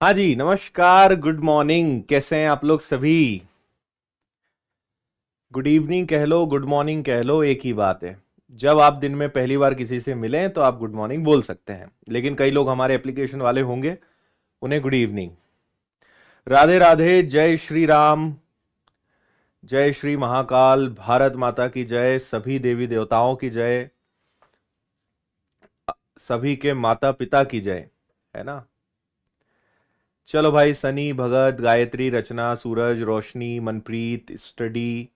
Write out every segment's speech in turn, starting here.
हाँ जी, नमस्कार, good morning. कैसे हैं आप लोग सभी? गुड इवनिंग कह लो, गुड मॉर्निंग कह लो, एक ही बात है। जब आप दिन में पहली बार किसी से मिलें तो आप गुड मॉर्निंग बोल सकते हैं, लेकिन कई लोग हमारे एप्लीकेशन वाले होंगे, उन्हें गुड इवनिंग। राधे राधे, जय श्री राम, जय श्री महाकाल, भारत माता की जय, सभी देवी देवताओं की जय, सभी के माता पिता की जय, है ना। चलो भाई, सनी, भगत, गायत्री, रचना, सूरज, रोशनी, मनप्रीत, स्टडी,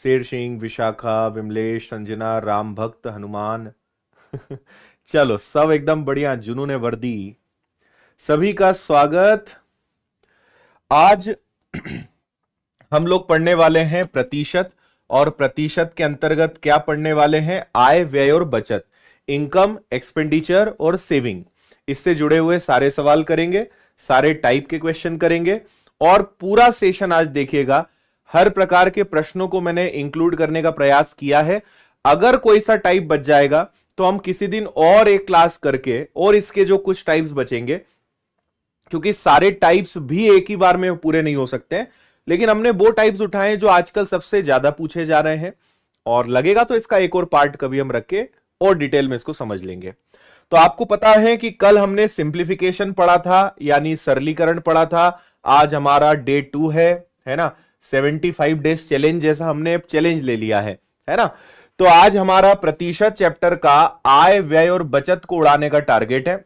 शेर सिंह, विशाखा, विमलेश, संजना, राम भक्त, हनुमान। चलो, सब एकदम बढ़िया, जुनून वर्दी। सभी का स्वागत। आज हम लोग पढ़ने वाले हैं प्रतिशत, और प्रतिशत के अंतर्गत क्या पढ़ने वाले हैं? आय, व्यय और बचत, इनकम, एक्सपेंडिचर और सेविंग। इससे जुड़े हुए सारे सवाल करेंगे, सारे टाइप के क्वेश्चन करेंगे, और पूरा सेशन आज देखिएगा। हर प्रकार के प्रश्नों को मैंने इंक्लूड करने का प्रयास किया है। अगर कोई सा टाइप बच जाएगा तो हम किसी दिन और एक क्लास करके, और इसके जो कुछ टाइप्स बचेंगे, क्योंकि सारे टाइप्स भी एक ही बार में पूरे नहीं हो सकते हैं, लेकिन हमने वो टाइप्स उठाए जो आजकल सबसे ज्यादा पूछे जा रहे हैं, और लगेगा तो इसका एक और पार्ट कभी हम रख के और डिटेल में इसको समझ लेंगे। तो आपको पता है कि कल हमने सिंप्लीफिकेशन पढ़ा था, यानी सरलीकरण पढ़ा था। आज हमारा डे 2 है ना। 75 डेज चैलेंज जैसा हमने चैलेंज ले लिया है ना। तो आज हमारा प्रतिशत चैप्टर का आय, व्यय और बचत को उड़ाने का टारगेट है।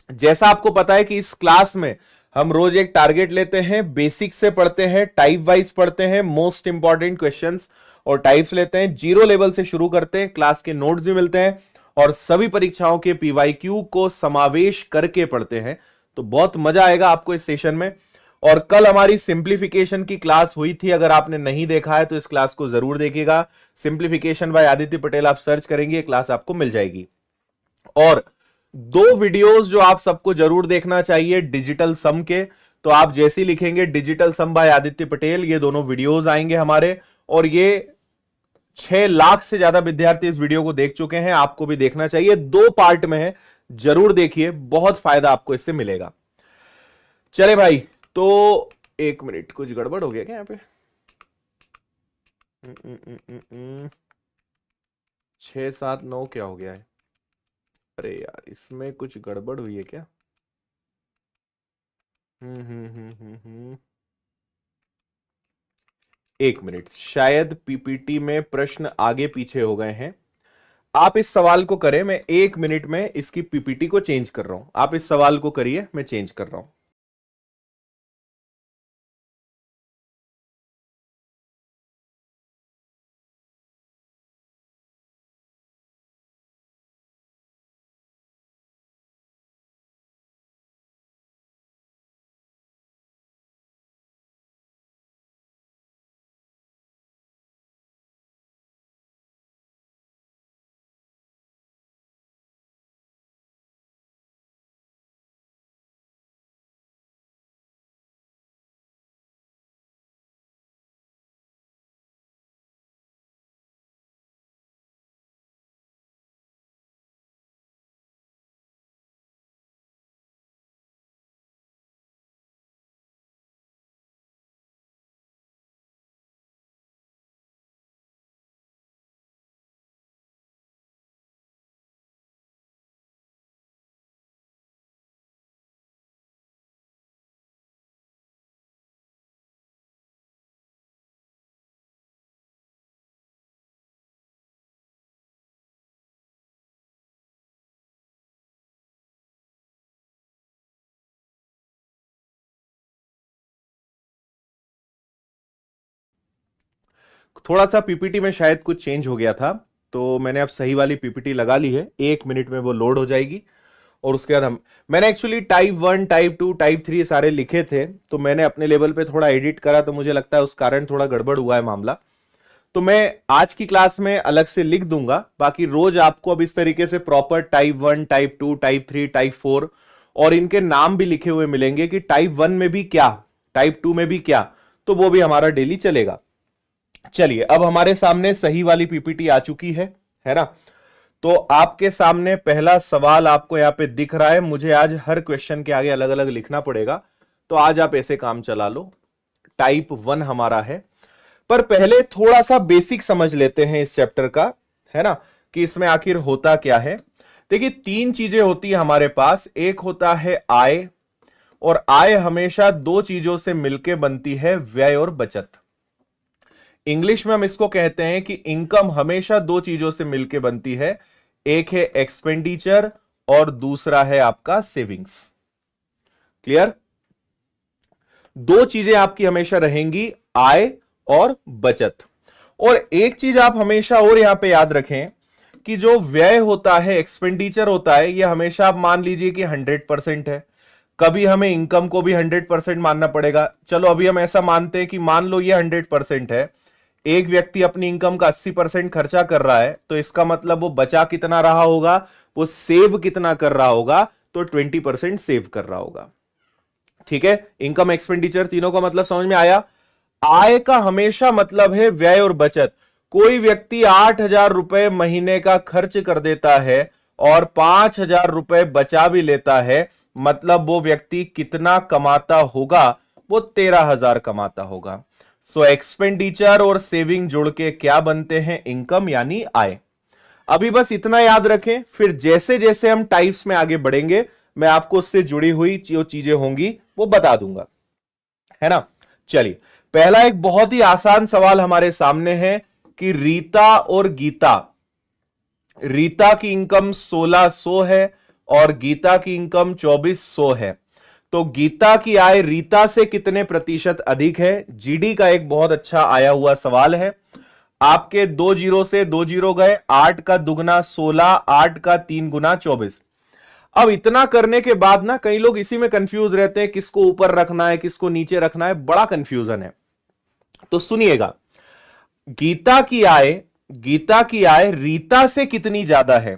जैसा आपको पता है कि इस क्लास में हम रोज एक टारगेट लेते हैं, बेसिक से पढ़ते हैं, टाइप वाइज पढ़ते हैं, मोस्ट इंपॉर्टेंट क्वेश्चंस और टाइप्स लेते हैं, जीरो लेवल से शुरू करते हैं, क्लास के नोट्स भी मिलते हैं, और सभी परीक्षाओं के पीवाईक्यू को समावेश करके पढ़ते हैं। तो बहुत मजा आएगा आपको इस सेशन में। और कल हमारी सिंप्लीफिकेशन की क्लास हुई थी, अगर आपने नहीं देखा है तो इस क्लास को जरूर देखिएगा। सिंप्लीफिकेशन बाय आदित्य पटेल आप सर्च करेंगे, क्लास आपको मिल जाएगी। और दो वीडियोस जो आप सबको जरूर देखना चाहिए डिजिटल सम के, तो आप जैसे ही लिखेंगे डिजिटल सम बाय आदित्य पटेल, ये दोनों वीडियोस आएंगे हमारे, और ये 6 लाख से ज्यादा विद्यार्थी इस वीडियो को देख चुके हैं। आपको भी देखना चाहिए, 2 पार्ट में है, जरूर देखिए, बहुत फायदा आपको इससे मिलेगा। चले भाई, तो एक मिनट, कुछ गड़बड़ हो गया क्या यहाँ पे? 6 7 9 क्या हो गया है? अरे यार, इसमें कुछ गड़बड़ हुई है क्या? एक मिनट, शायद पीपीटी में प्रश्न आगे पीछे हो गए हैं। आप इस सवाल को करें, मैं 1 मिनट में इसकी पीपीटी को चेंज कर रहा हूं। आप इस सवाल को करिए, मैं चेंज कर रहा हूं। थोड़ा सा पीपीटी में शायद कुछ चेंज हो गया था, तो मैंने अब सही वाली पीपीटी लगा ली है। 1 मिनट में वो लोड हो जाएगी, और उसके बाद मैंने एक्चुअली टाइप 1, टाइप 2, टाइप 3 सारे लिखे थे, तो मैंने अपने लेवल पे थोड़ा एडिट करा, तो मुझे लगता है उस कारण थोड़ा गड़बड़ हुआ है मामला। तो मैं आज की क्लास में अलग से लिख दूंगा। बाकी रोज आपको अब इस तरीके से proper type 1, type 2, type 3, type 4 और इनके नाम भी लिखे हुए मिलेंगे कि टाइप 1 में भी क्या, टाइप 2 में भी क्या, तो वो भी हमारा डेली चलेगा। चलिए, अब हमारे सामने सही वाली पीपीटी आ चुकी है ना। तो आपके सामने पहला सवाल आपको यहां पे दिख रहा है। मुझे आज हर क्वेश्चन के आगे अलग अलग लिखना पड़ेगा, तो आज आप ऐसे काम चला लो। टाइप 1 हमारा है, पर पहले थोड़ा सा बेसिक समझ लेते हैं इस चैप्टर का, है ना, कि इसमें आखिर होता क्या है। देखिए, 3 चीजें होती है हमारे पास। एक होता है आय, और आय हमेशा 2 चीजों से मिलकर बनती है, व्यय और बचत। इंग्लिश में हम इसको कहते हैं कि इनकम हमेशा 2 चीजों से मिलकर बनती है, एक है एक्सपेंडिचर और दूसरा है आपका सेविंग्स। क्लियर? 2 चीजें आपकी हमेशा रहेंगी, आय और बचत। और एक चीज आप हमेशा और यहां पे याद रखें कि जो व्यय होता है, एक्सपेंडिचर होता है, यह हमेशा आप मान लीजिए कि 100% है। कभी हमें इनकम को भी 100% मानना पड़ेगा। चलो अभी हम ऐसा मानते हैं कि मान लो ये 100% है। एक व्यक्ति अपनी इनकम का 80% खर्चा कर रहा है, तो इसका मतलब वो बचा कितना रहा होगा, वो सेव कितना कर रहा होगा, तो 20% सेव कर रहा होगा। ठीक है, इनकम एक्सपेंडिचर तीनों का मतलब समझ में आया। आय का हमेशा मतलब है व्यय और बचत। कोई व्यक्ति 8,000 रुपए महीने का खर्च कर देता है और 5,000 रुपए बचा भी लेता है, मतलब वो व्यक्ति कितना कमाता होगा, वो 13,000 कमाता होगा। सो एक्सपेंडिचर और सेविंग जुड़ के क्या बनते हैं, इनकम यानी आय। अभी बस इतना याद रखें, फिर जैसे जैसे हम टाइप्स में आगे बढ़ेंगे मैं आपको उससे जुड़ी हुई जो चीजें होंगी वो बता दूंगा, है ना। चलिए, पहला एक बहुत ही आसान सवाल हमारे सामने है कि रीता और गीता, रीता की इनकम 1600 है और गीता की इनकम 2400 है। तो गीता की आय रीता से कितने प्रतिशत अधिक है? जीडी का एक बहुत अच्छा आया हुआ सवाल है। आपके 2 जीरो से 2 जीरो गए, 8 का दुगना 16, 8 का 3 गुना 24। अब इतना करने के बाद ना कई लोग इसी में कंफ्यूज रहते हैं, किसको ऊपर रखना है किसको नीचे रखना है, बड़ा कंफ्यूजन है। तो सुनिएगा, गीता की आय रीता से कितनी ज्यादा है।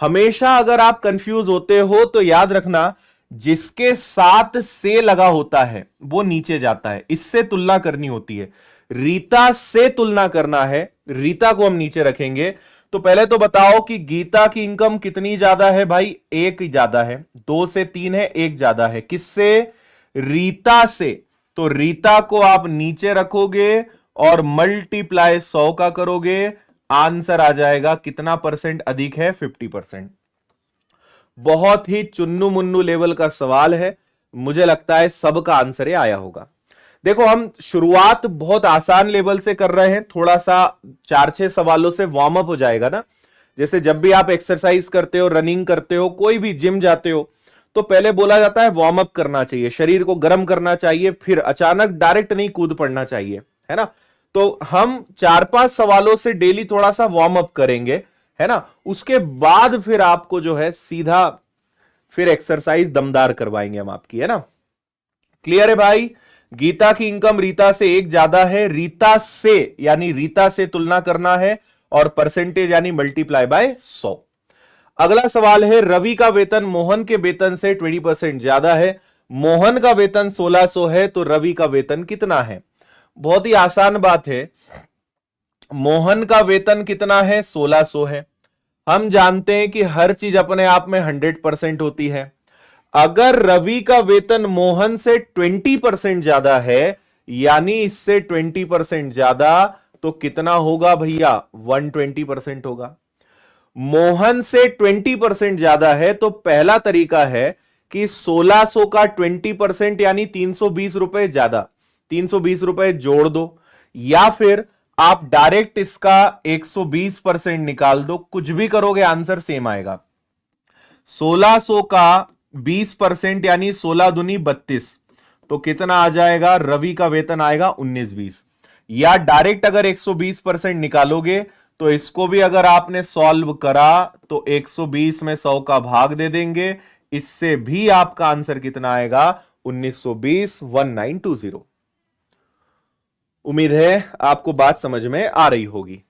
हमेशा अगर आप कंफ्यूज होते हो तो याद रखना, जिसके साथ से लगा होता है वो नीचे जाता है, इससे तुलना करनी होती है। रीता से तुलना करना है, रीता को हम नीचे रखेंगे। तो पहले तो बताओ कि गीता की इनकम कितनी ज्यादा है भाई? 1 ज्यादा है। 2 से 3 है, 1 ज्यादा है। किससे? रीता से। तो रीता को आप नीचे रखोगे और मल्टीप्लाई 100 का करोगे, आंसर आ जाएगा कितना परसेंट अधिक है? 50%। बहुत ही चुन्नू मुन्नू लेवल का सवाल है, मुझे लगता है सबका आंसर आया होगा। देखो, हम शुरुआत बहुत आसान लेवल से कर रहे हैं, थोड़ा सा 4-6 सवालों से वार्म अप हो जाएगा ना। जैसे जब भी आप एक्सरसाइज करते हो, रनिंग करते हो, कोई भी जिम जाते हो, तो पहले बोला जाता है वार्म अप करना चाहिए, शरीर को गर्म करना चाहिए, फिर अचानक डायरेक्ट नहीं कूद पड़ना चाहिए, है ना। तो हम 4-5 सवालों से डेली थोड़ा सा वार्म अप करेंगे, है ना। उसके बाद फिर आपको जो है सीधा फिर एक्सरसाइज दमदार करवाएंगे हम आपकी, है ना। क्लियर है भाई? गीता की इनकम रीता से 1 ज्यादा है, रीता से यानी रीता से तुलना करना है, और परसेंटेज यानी मल्टीप्लाई बाय 100। अगला सवाल है, रवि का वेतन मोहन के वेतन से 20% ज्यादा है। मोहन का वेतन 1600 है, तो रवि का वेतन कितना है? बहुत ही आसान बात है, मोहन का वेतन कितना है? 1600 है। हम जानते हैं कि हर चीज अपने आप में 100% होती है। अगर रवि का वेतन मोहन से 20% ज्यादा है, यानी इससे 20% ज्यादा, तो कितना होगा भैया? 120% होगा। मोहन से 20% ज्यादा है, तो पहला तरीका है कि 1600 का 20% यानी 320 रुपए ज्यादा, 320 रुपए जोड़ दो, या फिर आप डायरेक्ट इसका 120% निकाल दो। कुछ भी करोगे आंसर सेम आएगा। 1600 का 20% यानी 16 दूनी 32, तो कितना आ जाएगा? रवि का वेतन आएगा 1920। या डायरेक्ट अगर 120% निकालोगे तो इसको भी अगर आपने सॉल्व करा तो 120 में 100 का भाग दे देंगे, इससे भी आपका आंसर कितना आएगा? 1920, 1920। उम्मीद है आपको बात समझ में आ रही होगी।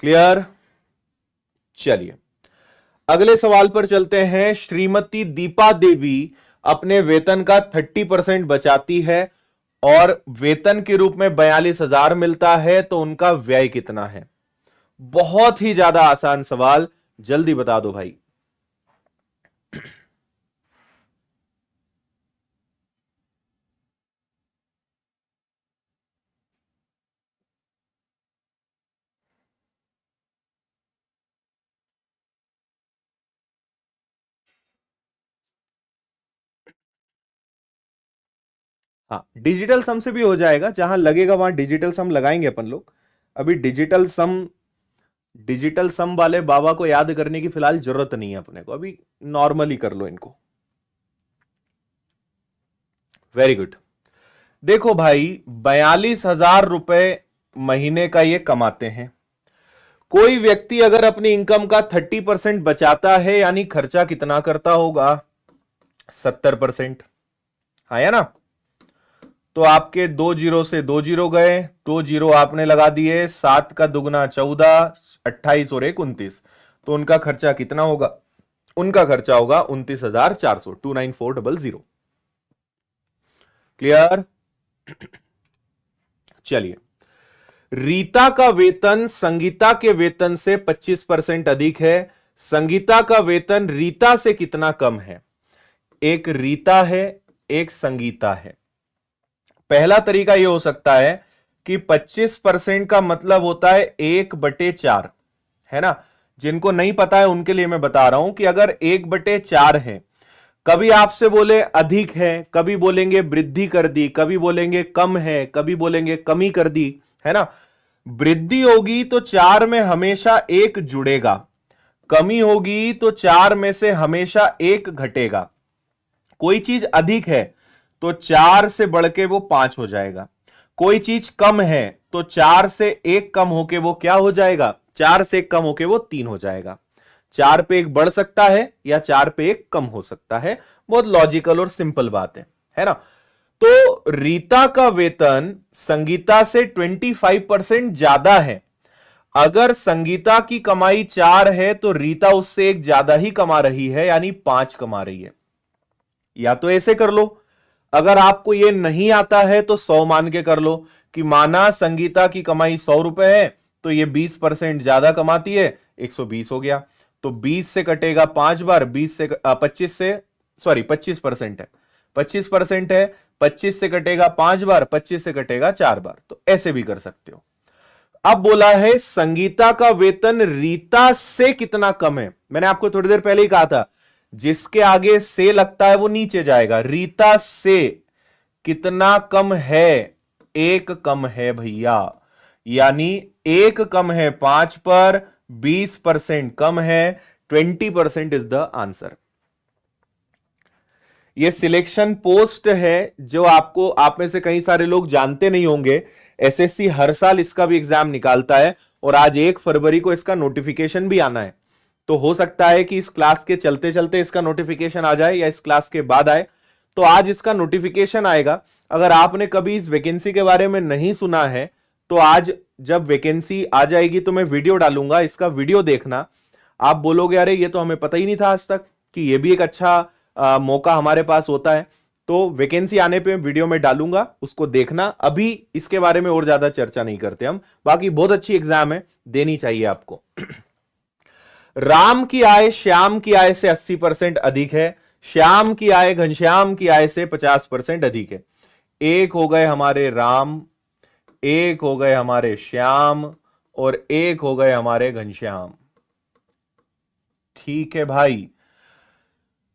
क्लियर? चलिए अगले सवाल पर चलते हैं। श्रीमती दीपा देवी अपने वेतन का 30% बचाती है और वेतन के रूप में 42,000 मिलता है, तो उनका व्यय कितना है? बहुत ही ज्यादा आसान सवाल, जल्दी बता दो भाई। हाँ, डिजिटल सम से भी हो जाएगा, जहां लगेगा वहां डिजिटल सम लगाएंगे अपन लोग। अभी डिजिटल सम वाले बाबा को याद करने की फिलहाल जरूरत नहीं है अपने को, अभी नॉर्मली कर लो इनको। Very good. देखो भाई, 42,000 रुपए महीने का ये कमाते हैं। कोई व्यक्ति अगर अपनी इनकम का 30% बचाता है, यानी खर्चा कितना करता होगा? 70%। हाँ या ना? तो आपके 2 जीरो से 2 जीरो गए, 2 जीरो आपने लगा दिए, 7 का दुगना 14, 28 और 1 29। तो उनका खर्चा कितना होगा? उनका खर्चा होगा 29,400, 29400। क्लियर? चलिए, रीता का वेतन संगीता के वेतन से 25% अधिक है। संगीता का वेतन रीता से कितना कम है? एक रीता है, एक संगीता है। पहला तरीका यह हो सकता है कि 25% का मतलब होता है 1/4, है ना? जिनको नहीं पता है उनके लिए मैं बता रहा हूं कि अगर 1/4 है, कभी आपसे बोले अधिक है, कभी बोलेंगे वृद्धि कर दी, कभी बोलेंगे कम है, कभी बोलेंगे कमी कर दी, है ना? वृद्धि होगी तो 4 में हमेशा 1 जुड़ेगा, कमी होगी तो 4 में से हमेशा 1 घटेगा। कोई चीज अधिक है तो 4 से बढ़ के वो 5 हो जाएगा। कोई चीज कम है तो 4 से 1 कम होके वो क्या हो जाएगा? 4 से 1 कम होके वो 3 हो जाएगा। 4 पे 1 बढ़ सकता है या 4 पे 1 कम हो सकता है। बहुत लॉजिकल और सिंपल बात है ना? तो रीता का वेतन संगीता से 25% ज्यादा है। अगर संगीता की कमाई 4 है तो रीता उससे 1 ज्यादा ही कमा रही है, यानी 5 कमा रही है। या तो ऐसे कर लो, अगर आपको यह नहीं आता है तो 100 मान के कर लो कि माना संगीता की कमाई 100 रुपए है, तो ये 20% ज्यादा कमाती है, 120 हो गया। तो 20 से कटेगा 5 बार, 20 से 25 से, सॉरी 25% है, 25% है, 25 से कटेगा 5 बार, 25 से कटेगा 4 बार। तो ऐसे भी कर सकते हो। अब बोला है संगीता का वेतन रीता से कितना कम है। मैंने आपको थोड़ी देर पहले ही कहा था, जिसके आगे से लगता है वो नीचे जाएगा। रीता से कितना कम है? 1 कम है भैया, यानी 1 कम है 5 पर, 20% कम है, 20% इज द आंसर। ये सिलेक्शन पोस्ट है जो आपको, आप में से कई सारे लोग जानते नहीं होंगे। एसएससी हर साल इसका भी एग्जाम निकालता है और आज 1 फरवरी को इसका नोटिफिकेशन भी आना है। तो हो सकता है कि इस क्लास के चलते चलते इसका नोटिफिकेशन आ जाए या इस क्लास के बाद आए। तो आज इसका नोटिफिकेशन आएगा। अगर आपने कभी इस वैकेंसी के बारे में नहीं सुना है तो आज जब वैकेंसी आ जाएगी तो मैं वीडियो डालूंगा, इसका वीडियो देखना। आप बोलोगे अरे ये तो हमें पता ही नहीं था आज तक कि ये भी एक अच्छा मौका हमारे पास होता है। तो वैकेंसी आने पे वीडियो में डालूंगा, उसको देखना। अभी इसके बारे में और ज्यादा चर्चा नहीं करते हम। बाकी बहुत अच्छी एग्जाम है, देनी चाहिए आपको। राम की आय श्याम की आय से 80% अधिक है। श्याम की आय घनश्याम की आय से 50% अधिक है। 1 हो गए हमारे राम, 1 हो गए हमारे श्याम और 1 हो गए हमारे घनश्याम। ठीक है भाई,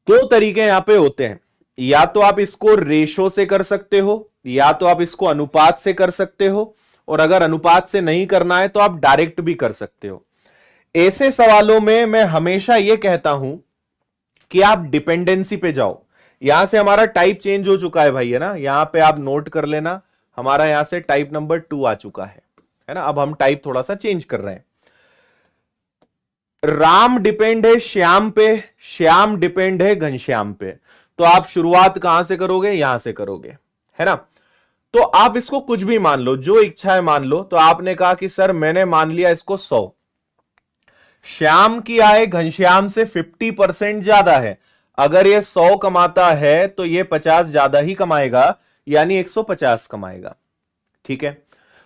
2 तरीके यहां पे होते हैं। या तो आप इसको रेशो से कर सकते हो, या तो आप इसको अनुपात से कर सकते हो, और अगर अनुपात से नहीं करना है तो आप डायरेक्ट भी कर सकते हो। ऐसे सवालों में मैं हमेशा यह कहता हूं कि आप डिपेंडेंसी पे जाओ। यहां से हमारा टाइप चेंज हो चुका है भाई, है ना? यहां पे आप नोट कर लेना, हमारा यहां से टाइप नंबर 2 आ चुका है ना? अब हम टाइप थोड़ा सा चेंज कर रहे हैं। राम डिपेंड है श्याम पे, श्याम डिपेंड है घनश्याम पे। तो आप शुरुआत कहां से करोगे? यहां से करोगे, है ना? तो आप इसको कुछ भी मान लो, जो इच्छा है मान लो। तो आपने कहा कि सर मैंने मान लिया इसको 100। श्याम की आय घनश्याम से 50% ज्यादा है। अगर ये 100 कमाता है तो ये 50 ज्यादा ही कमाएगा, यानी 150 कमाएगा। ठीक है,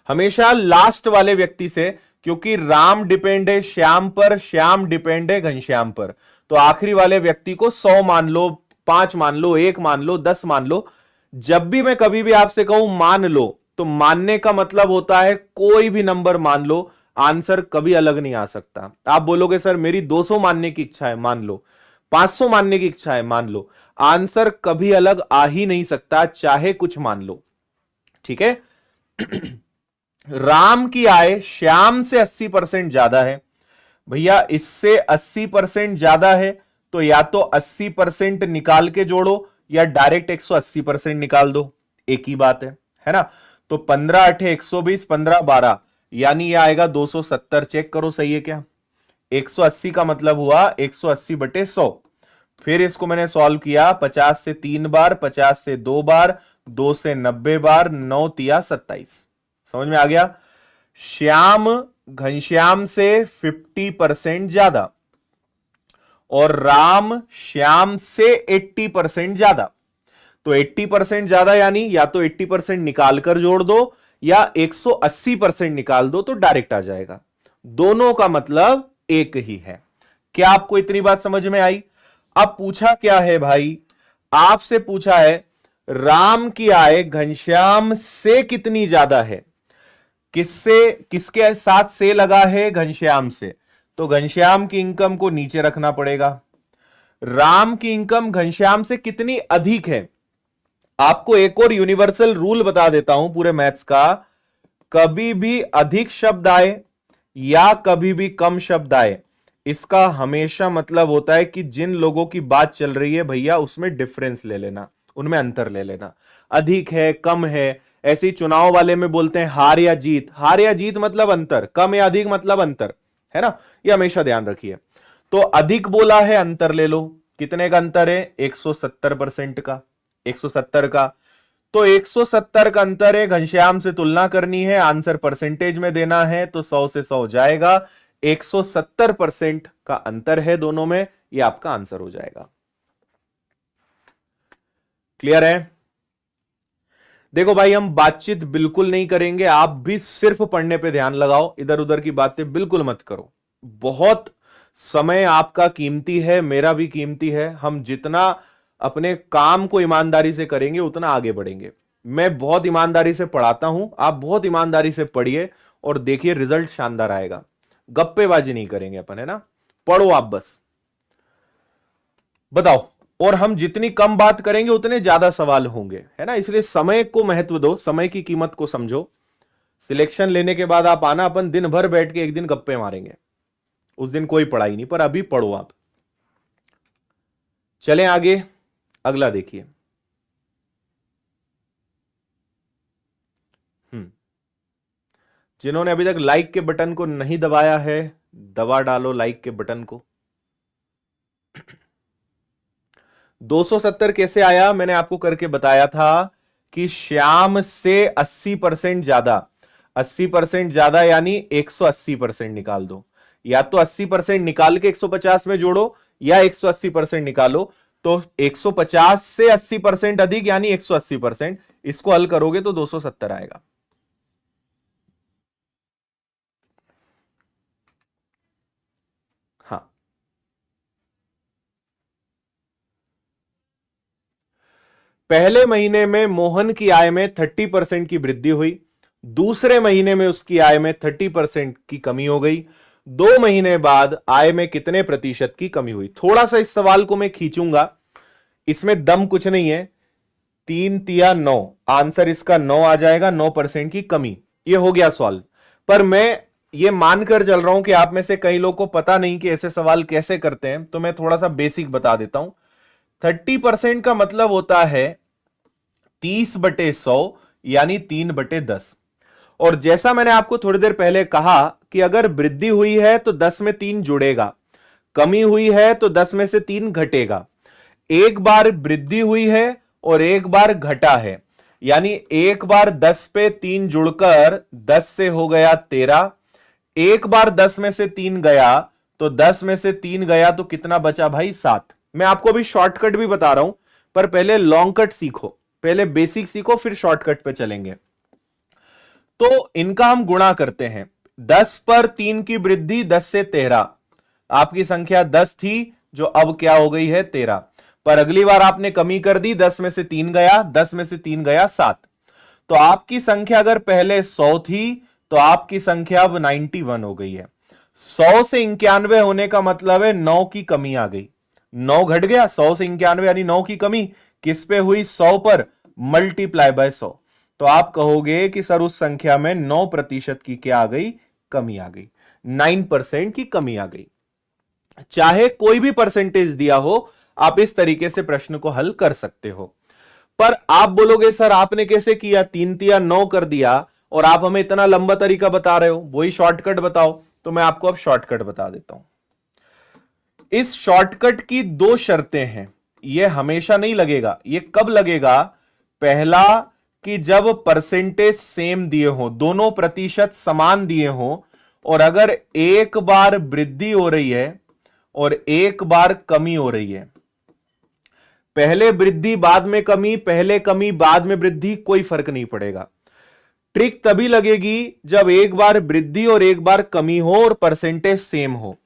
हमेशा लास्ट वाले व्यक्ति से, क्योंकि राम डिपेंड है श्याम पर, श्याम डिपेंड है घनश्याम पर, तो आखिरी वाले व्यक्ति को 100 मान लो, 5 मान लो, 1 मान लो, 10 मान लो। जब भी मैं कभी भी आपसे कहूं मान लो, तो मानने का मतलब होता है कोई भी नंबर मान लो, आंसर कभी अलग नहीं आ सकता। आप बोलोगे सर मेरी 200 मानने की इच्छा है, मान लो, 500 मानने की इच्छा है, मान लो, आंसर कभी अलग आ ही नहीं सकता, चाहे कुछ मान लो। ठीक है। राम की आय श्याम से 80% ज्यादा है। भैया इससे 80% ज्यादा है, तो या तो 80% निकाल के जोड़ो या डायरेक्ट 180% निकाल दो, एक ही बात है ना। तो 15 8 120, 15 12, यानी यह आएगा 270। चेक करो सही है क्या। 180 का मतलब हुआ 180/100। फिर इसको मैंने सॉल्व किया, 50 से 3 बार, 50 से 2 बार, 2 से 90 बार, 9 तिया 27। समझ में आ गया। श्याम घनश्याम से 50% ज्यादा और राम श्याम से 80% ज्यादा। तो 80% ज्यादा यानी या तो 80% निकाल कर जोड़ दो या 180% निकाल दो, तो डायरेक्ट आ जाएगा। दोनों का मतलब एक ही है। क्या आपको इतनी बात समझ में आई। अब पूछा क्या है भाई, आपसे पूछा है राम की आय घनश्याम से कितनी ज्यादा है। किससे, किसके साथ से लगा है, घनश्याम से, तो घनश्याम की इनकम को नीचे रखना पड़ेगा। राम की इनकम घनश्याम से कितनी अधिक है। आपको एक और यूनिवर्सल रूल बता देता हूं पूरे मैथ्स का, कभी भी अधिक शब्द आए या कभी भी कम शब्द आए, इसका हमेशा मतलब होता है कि जिन लोगों की बात चल रही है भैया उसमें डिफरेंस ले लेना, उनमें अंतर ले लेना। अधिक है, कम है, ऐसे ही चुनाव वाले में बोलते हैं हार या जीत, हार या जीत मतलब अंतर, कम या अधिक मतलब अंतर, है ना। ये हमेशा ध्यान रखिए। तो अधिक बोला है, अंतर ले लो, कितने का अंतर है, 170% का, 170 का। तो 170 का अंतर है, घनश्याम से तुलना करनी है, आंसर परसेंटेज में देना है, तो 100 से 100 जाएगा। 170% का अंतर है दोनों में, ये आपका आंसर हो जाएगा। क्लियर है। देखो भाई हम बातचीत बिल्कुल नहीं करेंगे, आप भी सिर्फ पढ़ने पे ध्यान लगाओ, इधर उधर की बातें बिल्कुल मत करो। बहुत समय आपका कीमती है, मेरा भी कीमती है। हम जितना अपने काम को ईमानदारी से करेंगे उतना आगे बढ़ेंगे। मैं बहुत ईमानदारी से पढ़ाता हूं, आप बहुत ईमानदारी से पढ़िए और देखिए रिजल्ट शानदार आएगा। गप्पेबाजी नहीं करेंगे अपन, है ना। पढ़ो आप बस, बताओ। और हम जितनी कम बात करेंगे उतने ज्यादा सवाल होंगे, है ना। इसलिए समय को महत्व दो, समय की कीमत को समझो। सिलेक्शन लेने के बाद आप आना, अपन दिन भर बैठ के एक दिन गप्पे मारेंगे, उस दिन कोई पढ़ाई नहीं, पर अभी पढ़ो आप। चलें आगे, अगला देखिए। जिन्होंने अभी तक लाइक के बटन को नहीं दबाया है, दबा डालो लाइक के बटन को। 270 कैसे आया, मैंने आपको करके बताया था कि श्याम से 80% ज्यादा, 80% ज्यादा यानी 180% निकाल दो, या तो 80% निकाल के 150 में जोड़ो या 180% निकालो। तो 150 से 80% अधिक यानी 180%, इसको हल करोगे तो 270 आएगा। हाँ, पहले महीने में मोहन की आय में 30% की वृद्धि हुई, दूसरे महीने में उसकी आय में 30% की कमी हो गई, 2 महीने बाद आय में कितने प्रतिशत की कमी हुई। थोड़ा सा इस सवाल को मैं खींचूंगा, इसमें दम कुछ नहीं है। 3 तिया 9, आंसर इसका 9 आ जाएगा, 9% की कमी। ये हो गया सॉल्व। पर मैं ये मानकर चल रहा हूं कि आप में से कई लोग को पता नहीं कि ऐसे सवाल कैसे करते हैं, तो मैं थोड़ा सा बेसिक बता देता हूं। 30% का मतलब होता है 30/100 यानी 3/10। और जैसा मैंने आपको थोड़ी देर पहले कहा कि अगर वृद्धि हुई है तो 10 में 3 जुड़ेगा, कमी हुई है तो 10 में से 3 घटेगा। एक बार वृद्धि हुई है और एक बार घटा है, यानी एक बार 10 पे 3 जुड़कर 10 से हो गया 13। एक बार 10 में से 3 गया तो 10 में से 3 गया तो कितना बचा भाई, 7। मैं आपको अभी शॉर्टकट भी बता रहा हूं, पर पहले लॉन्ग कट सीखो, पहले बेसिक सीखो फिर शॉर्टकट पे चलेंगे। तो इनका हम गुणा करते हैं। 10 पर 3 की वृद्धि 10 से 13। आपकी संख्या 10 थी जो अब क्या हो गई है 13। पर अगली बार आपने कमी कर दी, 10 में से 3 गया, 10 में से 3 गया 7। तो आपकी संख्या अगर पहले 100 थी तो आपकी संख्या अब 91 हो गई है। 100 से 91 होने का मतलब है 9 की कमी आ गई। 9 घट गया, 100 से 91 यानी 9 की कमी किस पे हुई? 100 पर, मल्टीप्लाई बाय 100। तो आप कहोगे कि सर उस संख्या में 9% की क्या आ गई? कमी आ गई। 9% की कमी आ गई। चाहे कोई भी परसेंटेज दिया हो, आप इस तरीके से प्रश्न को हल कर सकते हो। पर आप बोलोगे सर आपने कैसे किया, 3 तिया 9 कर दिया और आप हमें इतना लंबा तरीका बता रहे हो, वही शॉर्टकट बताओ। तो मैं आपको अब शॉर्टकट बता देता हूं। इस शॉर्टकट की 2 शर्तें हैं। यह हमेशा नहीं लगेगा। यह कब लगेगा? पहला, कि जब परसेंटेज सेम दिए हो, दोनों प्रतिशत समान दिए हो, और अगर एक बार वृद्धि हो रही है और एक बार कमी हो रही है। पहले वृद्धि बाद में कमी, पहले कमी बाद में वृद्धि, कोई फर्क नहीं पड़ेगा। ट्रिक तभी लगेगी जब एक बार वृद्धि और एक बार कमी हो और परसेंटेज सेम हो।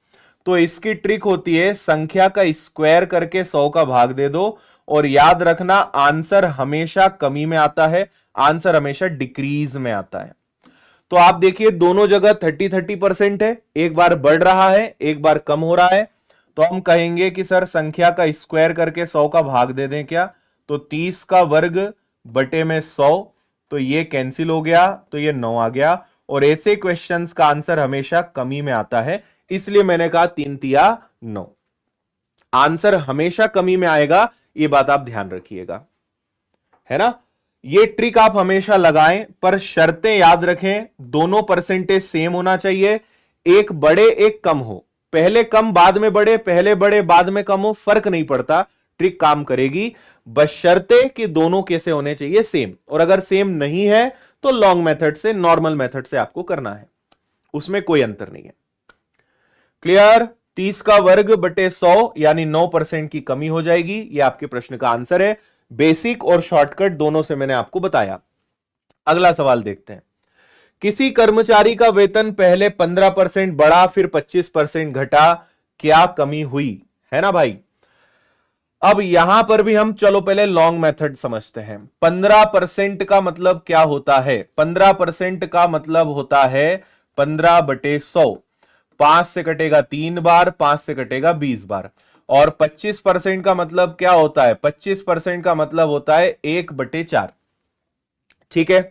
तो इसकी ट्रिक होती है संख्या का स्क्वायर करके 100 का भाग दे दो, और याद रखना आंसर हमेशा कमी में आता है, आंसर हमेशा डिक्रीज में आता है। तो आप देखिए दोनों जगह 30-30% है, एक बार बढ़ रहा है एक बार कम हो रहा है। तो हम कहेंगे कि सर संख्या का स्क्वायर करके 100 का भाग दे दें क्या? तो 30 का वर्ग बटे में 100, तो ये कैंसिल हो गया, तो ये 9 आ गया। और ऐसे क्वेश्चंस का आंसर हमेशा कमी में आता है, इसलिए मैंने कहा 3 तिया 9। आंसर हमेशा कमी में आएगा, ये बात आप ध्यान रखिएगा, है ना। ये ट्रिक आप हमेशा लगाएं, पर शर्तें याद रखें, दोनों परसेंटेज सेम होना चाहिए, एक बड़े एक कम हो। पहले कम बाद में बड़े, पहले बड़े बाद में कम हो, फर्क नहीं पड़ता, ट्रिक काम करेगी। बशर्ते कि दोनों कैसे होने चाहिए? सेम। और अगर सेम नहीं है तो लॉन्ग मेथड से, नॉर्मल मेथड से आपको करना है, उसमें कोई अंतर नहीं है। क्लियर? 30 का वर्ग बटे 100 यानी 9% की कमी हो जाएगी। यह आपके प्रश्न का आंसर है। बेसिक और शॉर्टकट दोनों से मैंने आपको बताया। अगला सवाल देखते हैं। किसी कर्मचारी का वेतन पहले 15% बढ़ा फिर 25% घटा, क्या कमी हुई? है ना भाई। अब यहां पर भी हम चलो पहले लॉन्ग मेथड समझते हैं। 15% का मतलब क्या होता है? 15% का मतलब होता है 15/100। 5 से कटेगा 3 बार, 5 से कटेगा 20 बार। और 25% का मतलब क्या होता है? 25% का मतलब होता है 1/4। ठीक है,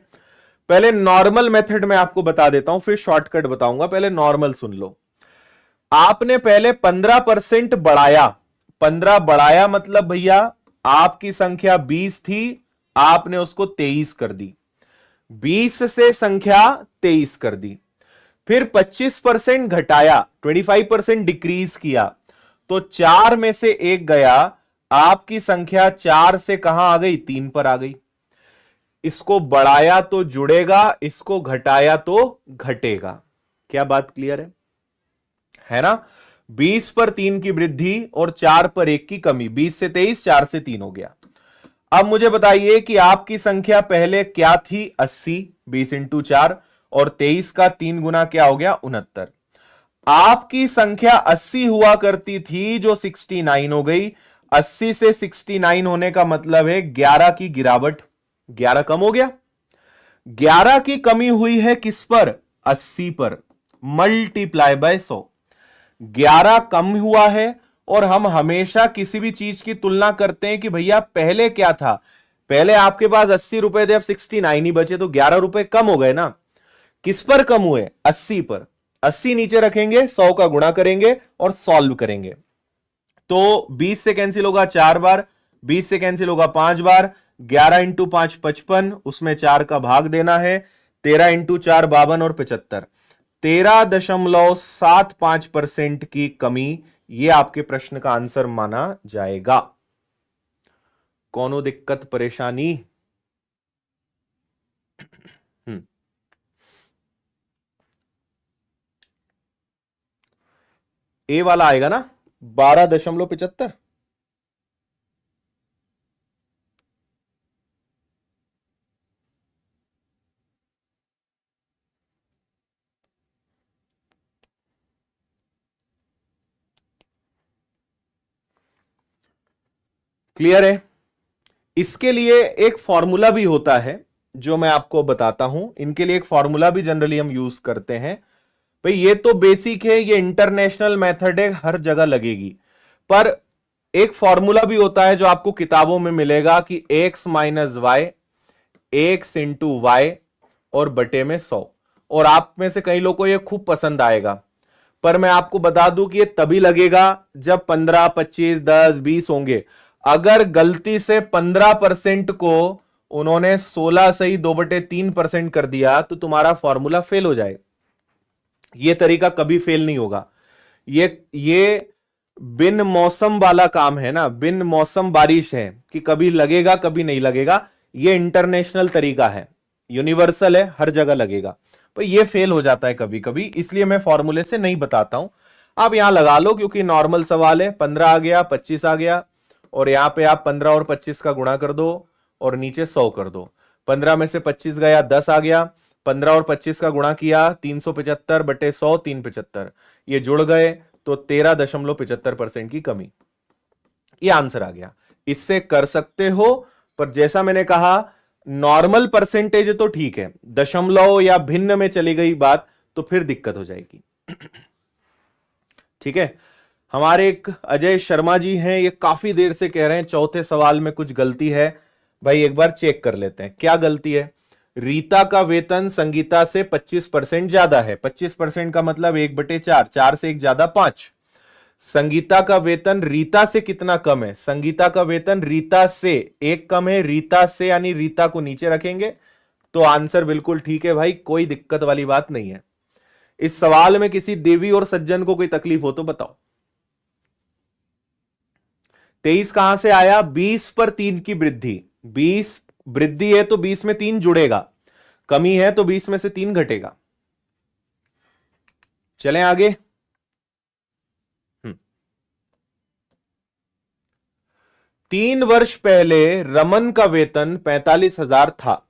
पहले नॉर्मल मेथड में आपको बता देता हूं, फिर शॉर्टकट बताऊंगा। पहले नॉर्मल सुन लो। आपने पहले 15% बढ़ाया। 15 बढ़ाया मतलब भैया आपकी संख्या 20 थी, आपने उसको 23 कर दी। 20 से संख्या 23 कर दी। फिर 25% घटाया, 25% डिक्रीज किया, तो 4 में से 1 गया, आपकी संख्या 4 से कहां आ गई? 3 पर आ गई। इसको बढ़ाया तो जुड़ेगा, इसको घटाया तो घटेगा। क्या बात क्लियर है ना। 20 पर 3 की वृद्धि और 4 पर 1 की कमी, 20 से 23, 4 से 3 हो गया। अब मुझे बताइए कि आपकी संख्या पहले क्या थी? 80। 20 इंटू 4, और 23 का 3 गुना क्या हो गया? 69। आपकी संख्या 80 हुआ करती थी जो 69 हो गई। 80 से 69 होने का मतलब है 11 की गिरावट, 11 कम हो गया। 11 की कमी हुई है किस पर? 80 पर, मल्टीप्लाई बाय 100। 11 कम हुआ है, और हम हमेशा किसी भी चीज की तुलना करते हैं कि भैया पहले क्या था। पहले आपके पास 80 रुपए थे, अब 69 ही बचे, तो 11 रुपए कम हो गए ना। किस पर कम हुए? 80 पर। 80 नीचे रखेंगे, 100 का गुणा करेंगे और सॉल्व करेंगे। तो 20 से कैंसिल होगा 4 बार, 20 से कैंसिल होगा 5 बार, 11 इंटू 5 55, उसमें 4 का भाग देना है। 13 इंटू 4 52 और 75, 13.75% की कमी, यह आपके प्रश्न का आंसर माना जाएगा। कौनो दिक्कत परेशानी? ए वाला आएगा ना, 12.75। क्लियर है? इसके लिए एक फॉर्मूला भी होता है जो मैं आपको बताता हूं। इनके लिए एक फॉर्मूला भी जनरली हम यूज करते हैं। भाई ये तो बेसिक है, ये इंटरनेशनल मेथड है, हर जगह लगेगी। पर एक फॉर्मूला भी होता है जो आपको किताबों में मिलेगा कि x minus Y, X into Y और बटे में 100। और आप में से कई लोगों को यह खूब पसंद आएगा, पर मैं आपको बता दूं कि यह तभी लगेगा जब 15, 25, 10, 20 होंगे। अगर गलती से 15% को उन्होंने 16 से ही 2/3% कर दिया तो तुम्हारा फॉर्मूला फेल हो जाएगा। यह तरीका कभी फेल नहीं होगा। ये बिन मौसम वाला काम है ना, बिन मौसम बारिश है कि कभी लगेगा कभी नहीं लगेगा। यह इंटरनेशनल तरीका है, यूनिवर्सल है, हर जगह लगेगा। पर यह फेल हो जाता है कभी कभी, इसलिए मैं फॉर्मूले से नहीं बताता हूं। आप यहां लगा लो क्योंकि नॉर्मल सवाल है। 15 आ गया, 25 आ गया, और यहां पे आप 15 और 25 का गुणा कर दो और नीचे 100 कर दो। 15 में से 25 गया, 10 आ गया। 15 और 25 का गुणा किया, 375 बटे 100, 375, ये जुड़ गए तो 13.75% की कमी। ये आंसर आ गया। इससे कर सकते हो, पर जैसा मैंने कहा नॉर्मल परसेंटेज तो ठीक है, दशमलव या भिन्न में चली गई बात तो फिर दिक्कत हो जाएगी। ठीक है। हमारे एक अजय शर्मा जी हैं, ये काफी देर से कह रहे हैं चौथे सवाल में कुछ गलती है। भाई एक बार चेक कर लेते हैं क्या गलती है। रीता का वेतन संगीता से 25% ज्यादा है। 25% का मतलब 1/4, 4 से 1 ज्यादा 5। संगीता का वेतन रीता से कितना कम है? संगीता का वेतन रीता से 1 कम है। रीता से यानी रीता को नीचे रखेंगे तो आंसर बिल्कुल ठीक है भाई, कोई दिक्कत वाली बात नहीं है। इस सवाल में किसी देवी और सज्जन को कोई तकलीफ हो तो बताओ। 23 कहां से आया? 20 पर 3 की वृद्धि। 20 वृद्धि है तो 20 में 3 जुड़ेगा, कमी है तो 20 में से 3 घटेगा। चलें आगे। 3 वर्ष पहले रमन का वेतन 45,000 था।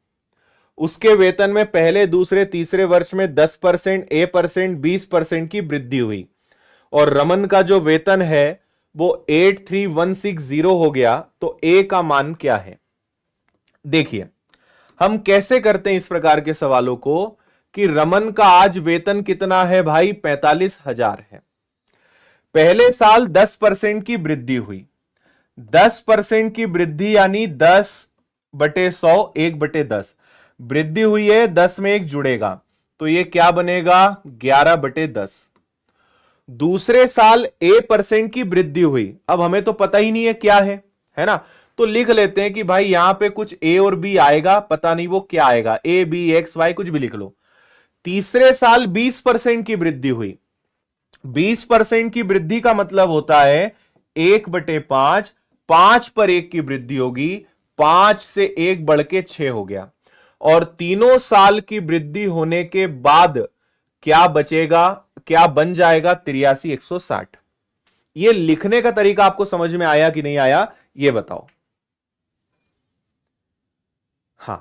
उसके वेतन में पहले, दूसरे, तीसरे वर्ष में 10%, A%, 20% की वृद्धि हुई और रमन का जो वेतन है वो 83,160 हो गया। तो ए का मान क्या है? देखिए हम कैसे करते हैं इस प्रकार के सवालों को कि रमन का आज वेतन कितना है भाई? 45,000 है। पहले साल 10% की वृद्धि हुई। 10% की वृद्धि यानी 10/100, 1/10 वृद्धि हुई है। 10 में 1 जुड़ेगा तो ये क्या बनेगा? 11/10। दूसरे साल A% की वृद्धि हुई। अब हमें तो पता ही नहीं है क्या है ना, तो लिख लेते हैं कि भाई यहां पे कुछ A और B आएगा, पता नहीं वो क्या आएगा, A B X Y कुछ भी लिख लो। तीसरे साल 20% की वृद्धि हुई। 20% की वृद्धि का मतलब होता है 1/5, 5 पर 1 की वृद्धि होगी, 5 से 1 बढ़ के 6 हो गया। और तीनों साल की वृद्धि होने के बाद क्या बचेगा, क्या बन जाएगा? 83,160। ये लिखने का तरीका आपको समझ में आया कि नहीं आया, ये बताओ। हां,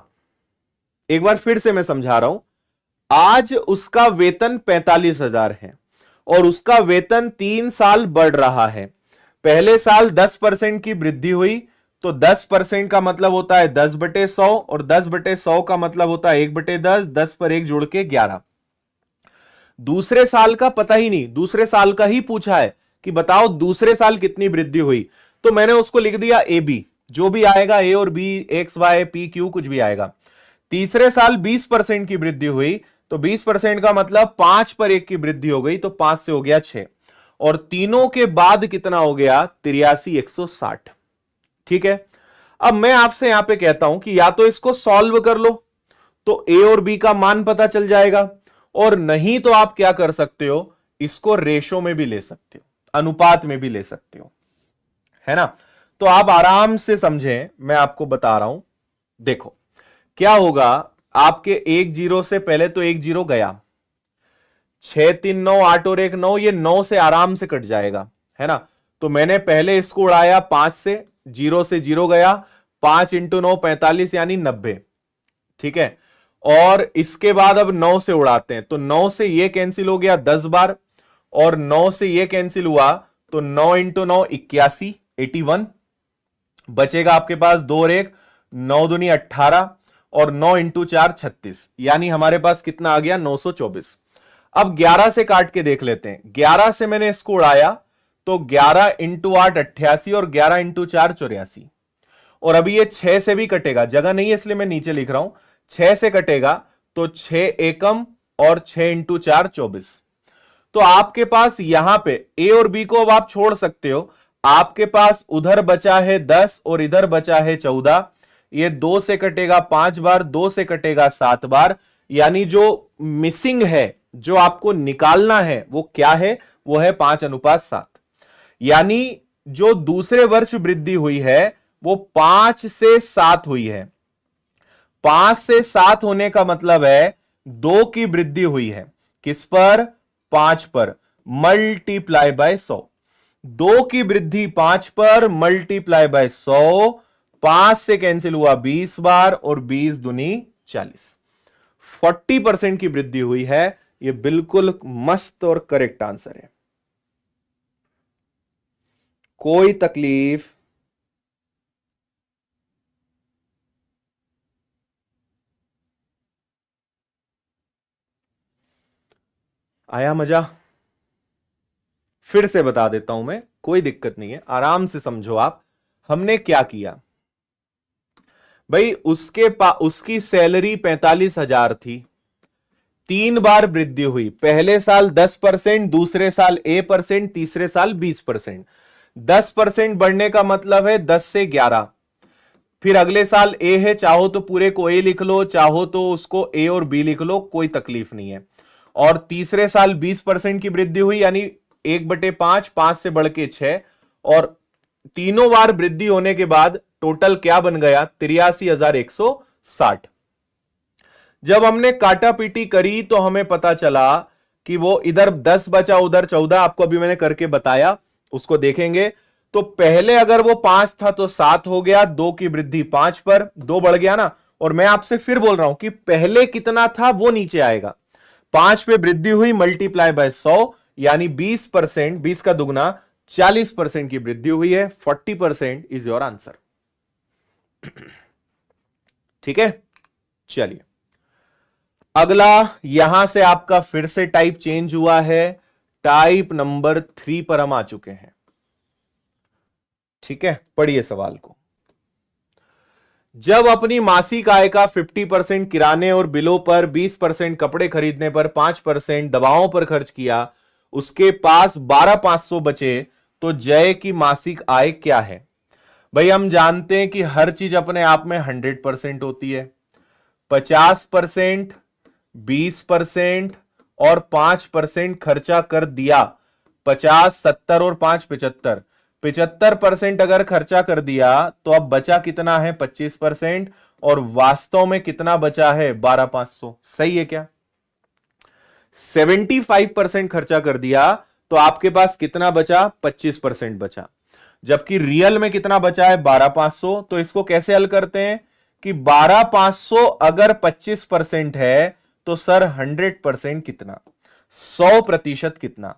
एक बार फिर से मैं समझा रहा हूं। आज उसका वेतन 45,000 है और उसका वेतन 3 साल बढ़ रहा है। पहले साल 10% की वृद्धि हुई तो 10% का मतलब होता है 10/100 और 10/100 का मतलब होता है 1/10, 10 पर 1 जोड़ के 11। दूसरे साल का पता ही नहीं, दूसरे साल का ही पूछा है कि बताओ दूसरे साल कितनी वृद्धि हुई, तो मैंने उसको लिख दिया ए बी, जो भी आएगा ए और B, X Y P Q कुछ भी आएगा। तीसरे साल 20% की वृद्धि हुई तो 20% का मतलब 5 पर 1 की वृद्धि हो गई तो 5 से हो गया 6 और तीनों के बाद कितना हो गया? 83,160। ठीक है। अब मैं आपसे यहां पे कहता हूं कि या तो इसको सॉल्व कर लो तो ए और बी का मान पता चल जाएगा, और नहीं तो आप क्या कर सकते हो, इसको रेशो में भी ले सकते हो, अनुपात में भी ले सकते हो, है ना। तो आप आराम से समझें, मैं आपको बता रहा हूं। देखो क्या होगा, आपके 1 0 से पहले तो 1 0 गया, 6 3 9 8 और 1 9, ये 9 से आराम से कट जाएगा, है ना। तो मैंने पहले इसको उड़ाया 5 से, 0 से 0 गया, 5 × 9 45 यानी 90। ठीक है। और इसके बाद अब 9 से उड़ाते हैं तो 9 से ये कैंसिल हो गया 10 बार, और 9 से ये कैंसिल हुआ तो 9 × 9 81, 81। बचेगा आपके पास 2 और 1 9 दूनी 18 और 9 इंटू 4 36, यानी हमारे पास कितना आ गया 924। अब 11 से काट के देख लेते हैं। 11 से मैंने इसको उड़ाया तो 11 इंटू 8 88 और 11 इंटू 4 84। और अभी ये 6 से भी कटेगा, जगह नहीं है इसलिए मैं नीचे लिख रहा हूं। 6 से कटेगा तो 6 एकम और 6 इंटू 4 24। तो आपके पास यहां पे ए और बी को अब आप छोड़ सकते हो। आपके पास उधर बचा है 10 और इधर बचा है 14। ये 2 से कटेगा 5 बार, 2 से कटेगा 7 बार, यानी जो मिसिंग है, जो आपको निकालना है वो क्या है, वो है 5:7। यानी जो दूसरे वर्ष वृद्धि हुई है वो 5 से 7 हुई है। 5 से 7 होने का मतलब है 2 की वृद्धि हुई है। किस पर? 5 पर, मल्टीप्लाई बाय 100। 2 की वृद्धि 5 पर मल्टीप्लाई बाय 100। 5 से कैंसिल हुआ 20 बार और 20 दूनी 40। 40% की वृद्धि हुई है। यह बिल्कुल मस्त और करेक्ट आंसर है। कोई तकलीफ? आया मजा? फिर से बता देता हूं मैं, कोई दिक्कत नहीं है, आराम से समझो आप। हमने क्या किया भाई, उसकी सैलरी 45,000 थी। 3 बार वृद्धि हुई, पहले साल 10%, दूसरे साल A%, तीसरे साल 20%। 10% बढ़ने का मतलब है 10 से 11। फिर अगले साल ए है, चाहो तो पूरे को ए लिख लो, चाहो तो उसको ए और बी लिख लो, कोई तकलीफ नहीं है। और तीसरे साल 20% की वृद्धि हुई, यानी 1/5, 5 से बढ़ के 6। और तीनों बार वृद्धि होने के बाद टोटल क्या बन गया? 83,160। जब हमने काटा पीटी करी तो हमें पता चला कि वो इधर 10 बचा, उधर 14। आपको अभी मैंने करके बताया, उसको देखेंगे। तो पहले अगर वो 5 था तो 7 हो गया, 2 की वृद्धि 5 पर, 2 बढ़ गया ना। और मैं आपसे फिर बोल रहा हूं कि पहले कितना था वो नीचे आएगा। 5 पे वृद्धि हुई, मल्टीप्लाई बाय 100, यानी 20%, 20 का दुगना 40% की वृद्धि हुई है। 40% इज योर आंसर। ठीक है, चलिए अगला। यहां से आपका फिर से टाइप चेंज हुआ है। टाइप नंबर 3 पर हम आ चुके हैं। ठीक है, पढ़िए सवाल को। जब अपनी मासिक आय का 50% किराने और बिलों पर, 20% कपड़े खरीदने पर, 5% दवाओं पर खर्च किया, उसके पास 12,500 बचे, तो जय की मासिक आय क्या है? भाई हम जानते हैं कि हर चीज अपने आप में 100% होती है। 50%, 20% और 5% खर्चा कर दिया। 50, 70 और 5 75। 75% अगर खर्चा कर दिया तो अब बचा कितना है? 25%। और वास्तव में कितना बचा है? 12,500। सही है क्या? 75% खर्चा कर दिया तो आपके पास कितना बचा? 25% बचा। जबकि रियल में कितना बचा है? 12,500। तो इसको कैसे हल करते हैं कि 12,500 अगर 25% है तो सर 100% कितना? 100% कितना?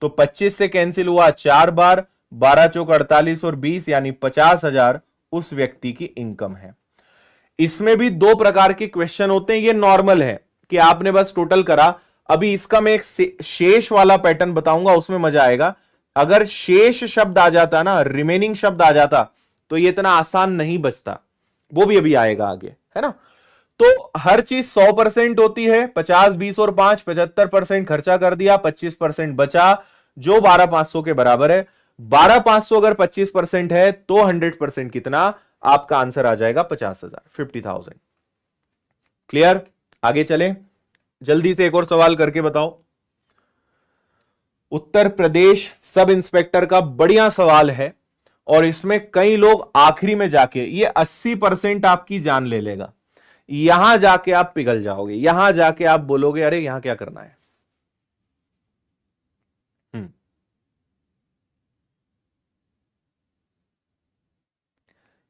तो 25 से कैंसिल हुआ 4 बार, 12 चौक 48 और 20, यानी 50,000 उस व्यक्ति की इनकम है। इसमें भी 2 प्रकार के क्वेश्चन होते हैं। ये नॉर्मल है कि आपने बस टोटल करा। अभी इसका मैं एक शेष वाला पैटर्न बताऊंगा, उसमें मजा आएगा। अगर शेष शब्द आ जाता ना, रिमेनिंग शब्द आ जाता, तो ये इतना आसान नहीं बचता। वो भी अभी आएगा आगे, है ना। तो हर चीज 100% होती है। 50, 20 और 5, 75% खर्चा कर दिया, 25% बचा, जो 12,500 के बराबर है। 12,500 अगर 25% है तो 100% कितना? आपका आंसर आ जाएगा 50,000, 50,000। क्लियर? आगे चलें, जल्दी से एक और सवाल करके बताओ। उत्तर प्रदेश सब इंस्पेक्टर का बढ़िया सवाल है, और इसमें कई लोग आखिरी में जाके ये 80% आपकी जान ले लेगा। यहां जाके आप पिघल जाओगे, यहां जाके आप बोलोगे अरे यहां क्या करना है। हम्म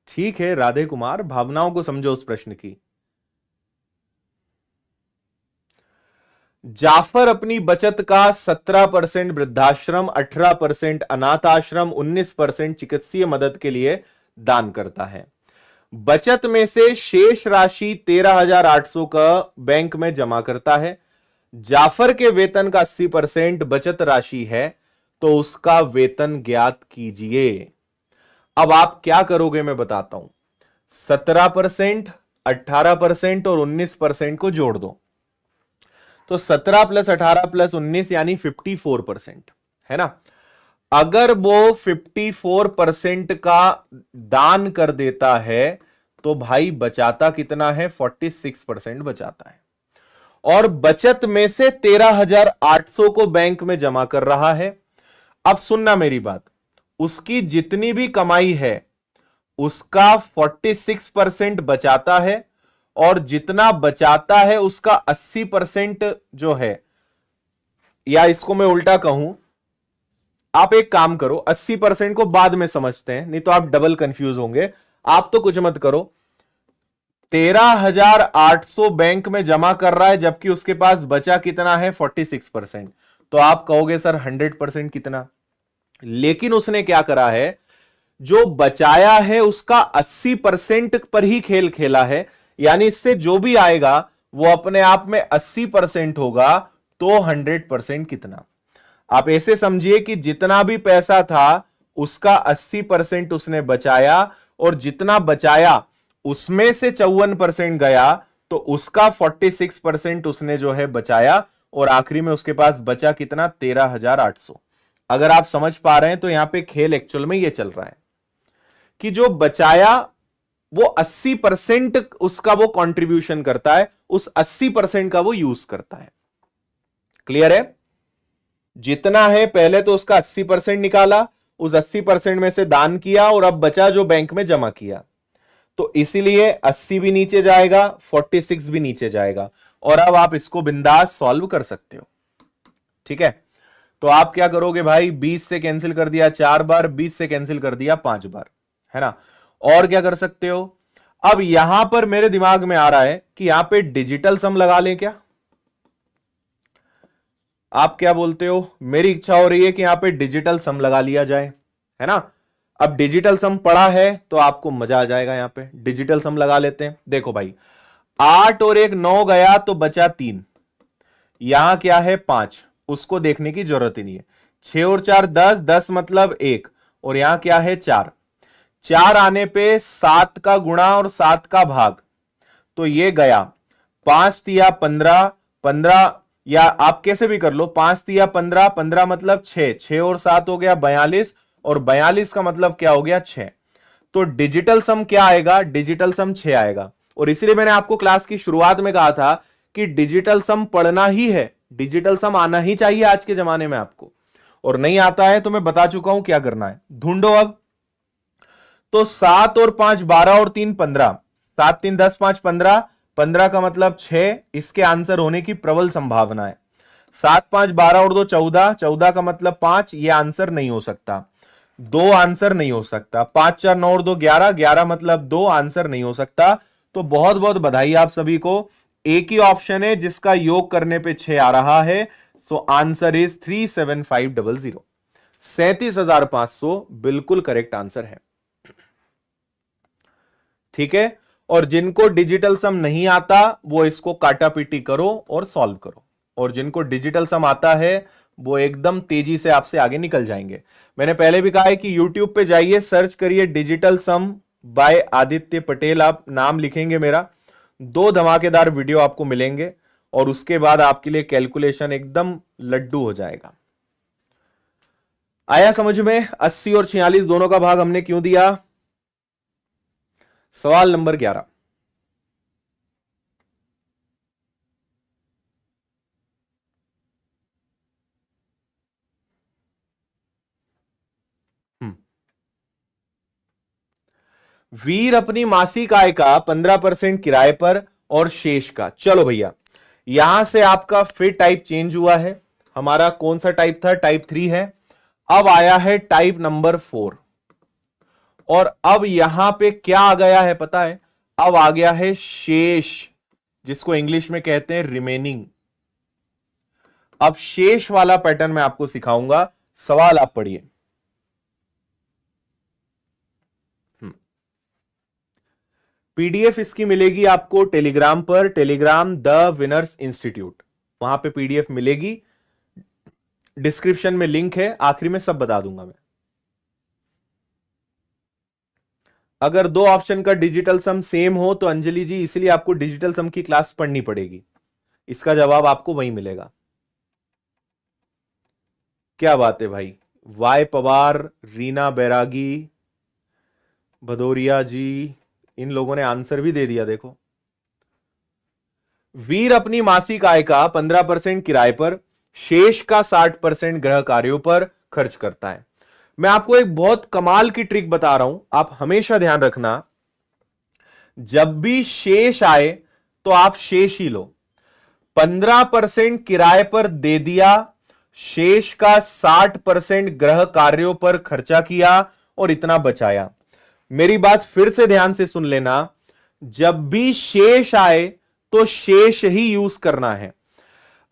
ठीक है राधे कुमार, भावनाओं को समझो उस प्रश्न की। जाफर अपनी बचत का 17% वृद्धाश्रम, 18% अनाथ आश्रम, 19% चिकित्सीय मदद के लिए दान करता है। बचत में से शेष राशि 13,800 का बैंक में जमा करता है। जाफर के वेतन का 80% बचत राशि है, तो उसका वेतन ज्ञात कीजिए। अब आप क्या करोगे मैं बताता हूं। 17%, 18% और 19% को जोड़ दो, तो 17 प्लस 18 प्लस 19 यानी 54%, है ना। अगर वो 54% का दान कर देता है तो भाई बचाता कितना है, 46% बचाता है। और बचत में से 13,800 को बैंक में जमा कर रहा है। अब सुनना मेरी बात, उसकी जितनी भी कमाई है उसका 46% बचाता है, और जितना बचाता है उसका 80% जो है, या इसको मैं उल्टा कहूं, आप एक काम करो, 80% को बाद में समझते हैं, नहीं तो आप डबल कंफ्यूज होंगे। आप तो कुछ मत करो, 13,800 बैंक में जमा कर रहा है जबकि उसके पास बचा कितना है, 46%। तो आप कहोगे सर 100% कितना, लेकिन उसने क्या करा है, जो बचाया है उसका 80% पर ही खेल खेला है। यानी इससे जो भी आएगा वो अपने आप में 80% होगा, तो 100% कितना। आप ऐसे समझिए कि जितना भी पैसा था उसका 80% उसने बचाया, और जितना बचाया उसमें से 54% गया, तो उसका 46% उसने जो है बचाया, और आखिरी में उसके पास बचा कितना, 13,800। अगर आप समझ पा रहे हैं तो यहां पे खेल एक्चुअल में ये चल रहा है कि जो बचाया वो 80% उसका वो कंट्रीब्यूशन करता है, उस 80% का वो यूज करता है। क्लियर है। जितना है पहले तो उसका 80% निकाला, उस 80% में से दान किया, और अब बचा जो बैंक में जमा किया, तो इसीलिए 80 भी नीचे जाएगा, 46 भी नीचे जाएगा। और अब आप इसको बिंदास सॉल्व कर सकते हो। ठीक है, तो आप क्या करोगे भाई, 20 से कैंसिल कर दिया 4 बार, 20 से कैंसिल कर दिया 5 बार, है ना। और क्या कर सकते हो, अब यहां पर मेरे दिमाग में आ रहा है कि यहां पे डिजिटल सम लगा लें क्या। आप क्या बोलते हो, मेरी इच्छा हो रही है कि यहां पे डिजिटल सम लगा लिया जाए, है ना। अब डिजिटल सम पड़ा है तो आपको मजा आ जाएगा, यहां पे डिजिटल सम लगा लेते हैं। देखो भाई, 8 और 1 9 गया तो बचा 3, यहां क्या है 5, उसको देखने की जरूरत ही नहीं है। 6 और 4 10, 10 मतलब 1, और यहां क्या है 4, 4 आने पे 7 का गुणा और 7 का भाग, तो ये गया। 5 तिया 15, 15, या आप कैसे भी कर लो, 5 तिया 15, 15 मतलब 6, 6 और 7 हो गया 42, और 42 का मतलब क्या हो गया 6। तो डिजिटल सम क्या आएगा, डिजिटल सम 6 आएगा। और इसलिए मैंने आपको क्लास की शुरुआत में कहा था कि डिजिटल सम पढ़ना ही है, डिजिटल सम आना ही चाहिए आज के जमाने में आपको। और नहीं आता है तो मैं बता चुका हूं क्या करना है, ढूंढो अब। तो 7 और 5 12 और 3 15, 7 3 10 5 15, 15 का मतलब 6, इसके आंसर होने की प्रबल संभावना है। 7 5 12 और 2 14, 14 का मतलब 5, ये आंसर नहीं हो सकता, 2 आंसर नहीं हो सकता। 5 4 9 और 2 11, 11 मतलब 2, आंसर नहीं हो सकता। तो बहुत बहुत बधाई आप सभी को, एक ही ऑप्शन है जिसका योग करने पे 6 आ रहा है। सो आंसर इज 37500, 37,500 बिल्कुल करेक्ट आंसर है। ठीक है, और जिनको डिजिटल सम नहीं आता वो इसको काटा पीटी करो और सॉल्व करो, और जिनको डिजिटल सम आता है वो एकदम तेजी से आपसे आगे निकल जाएंगे। मैंने पहले भी कहा है कि YouTube पे जाइए, सर्च करिए डिजिटल सम बाय आदित्य पटेल, आप नाम लिखेंगे मेरा, 2 धमाकेदार वीडियो आपको मिलेंगे, और उसके बाद आपके लिए कैलकुलेशन एकदम लड्डू हो जाएगा। आया समझ में, 80 और 46 दोनों का भाग हमने क्यों दिया। सवाल नंबर 11, वीर अपनी मासिक आय का 15% किराए पर और शेष का, चलो भैया यहां से आपका फिर टाइप चेंज हुआ है। हमारा कौन सा टाइप था, टाइप 3 है। अब आया है टाइप नंबर 4, और अब यहां पे क्या आ गया है पता है, अब आ गया है शेष, जिसको इंग्लिश में कहते हैं रिमेनिंग। अब शेष वाला पैटर्न मैं आपको सिखाऊंगा। सवाल आप पढ़िए। पीडीएफ इसकी मिलेगी आपको टेलीग्राम पर, टेलीग्राम द विनर्स इंस्टीट्यूट, वहां पे पीडीएफ मिलेगी। डिस्क्रिप्शन में लिंक है, आखिरी में सब बता दूंगा मैं। अगर दो ऑप्शन का डिजिटल सम सेम हो तो अंजलि जी इसलिए आपको डिजिटल सम की क्लास पढ़नी पड़ेगी, इसका जवाब आपको वहीं मिलेगा। क्या बात है भाई, वाई पवार, रीना बैरागी, भदौरिया जी, इन लोगों ने आंसर भी दे दिया। देखो, वीर अपनी मासिक आय का 15% किराए पर, शेष का 60% गृह कार्यों पर खर्च करता है। मैं आपको एक बहुत कमाल की ट्रिक बता रहा हूं, आप हमेशा ध्यान रखना, जब भी शेष आए तो आप शेष ही लो। 15% किराए पर दे दिया, शेष का 60% गृह कार्यों पर खर्चा किया और इतना बचाया। मेरी बात फिर से ध्यान से सुन लेना, जब भी शेष आए तो शेष ही यूज करना है।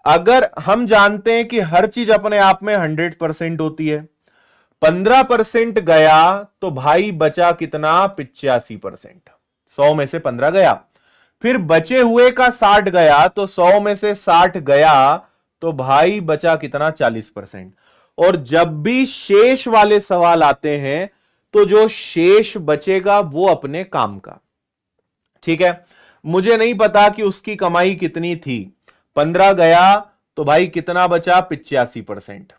अगर हम जानते हैं कि हर चीज अपने आप में 100% होती है, 15% गया तो भाई बचा कितना, 85%। 100 में से 15 गया, फिर बचे हुए का 60 गया, तो 100 में से 60 गया तो भाई बचा कितना, 40%। और जब भी शेष वाले सवाल आते हैं तो जो शेष बचेगा वो अपने काम का। ठीक है, मुझे नहीं पता कि उसकी कमाई कितनी थी, 15 गया तो भाई कितना बचा, 85%।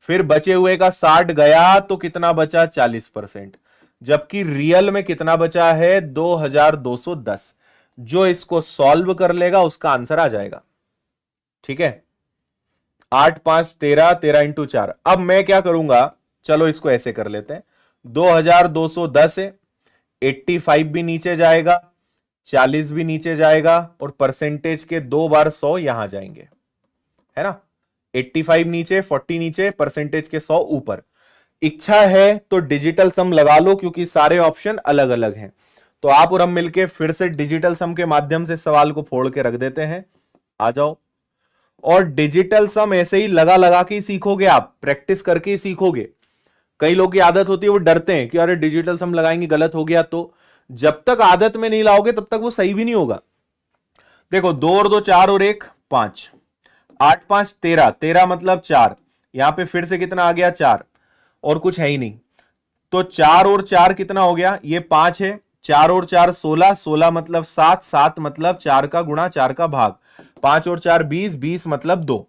फिर बचे हुए का 60 गया तो कितना बचा, 40%। जबकि रियल में कितना बचा है, 2210। जो इसको सॉल्व कर लेगा उसका आंसर आ जाएगा। ठीक है, 8 5 13, 13 इंटू 4। अब मैं क्या करूंगा, चलो इसको ऐसे कर लेते हैं, 2210 है, 85 भी नीचे जाएगा, 40 भी नीचे जाएगा, और परसेंटेज के 2 बार 100 यहां जाएंगे, है ना। 85 नीचे, 40 नीचे, परसेंटेज के 100 ऊपर। इच्छा है तो डिजिटल सम लगा लो, क्योंकि सारे ऑप्शन अलग अलग हैं। तो आप और हम मिलके फिर से डिजिटल सम के माध्यम से सवाल को फोड़ के रख देते हैं। आ जाओ, और डिजिटल सम ऐसे ही लगा लगा के ही सीखोगे, आप प्रैक्टिस करके ही सीखोगे। कई लोग की आदत होती है, वो डरते हैं कि अरे डिजिटल सम लगाएंगे गलत हो गया, तो जब तक आदत में नहीं लाओगे तब तक वो सही भी नहीं होगा। देखो, 2 और 2 4 और 1 5, 8 5 13, 13 मतलब 4, यहां पे फिर से कितना आ गया, 4, और कुछ है ही नहीं। तो 4 और 4 कितना हो गया, ये 5 है, 4 और 4 16, 16 मतलब 7, 7 मतलब 4 का गुणा 4 का भाग, 5 और 4 20, 20 मतलब 2।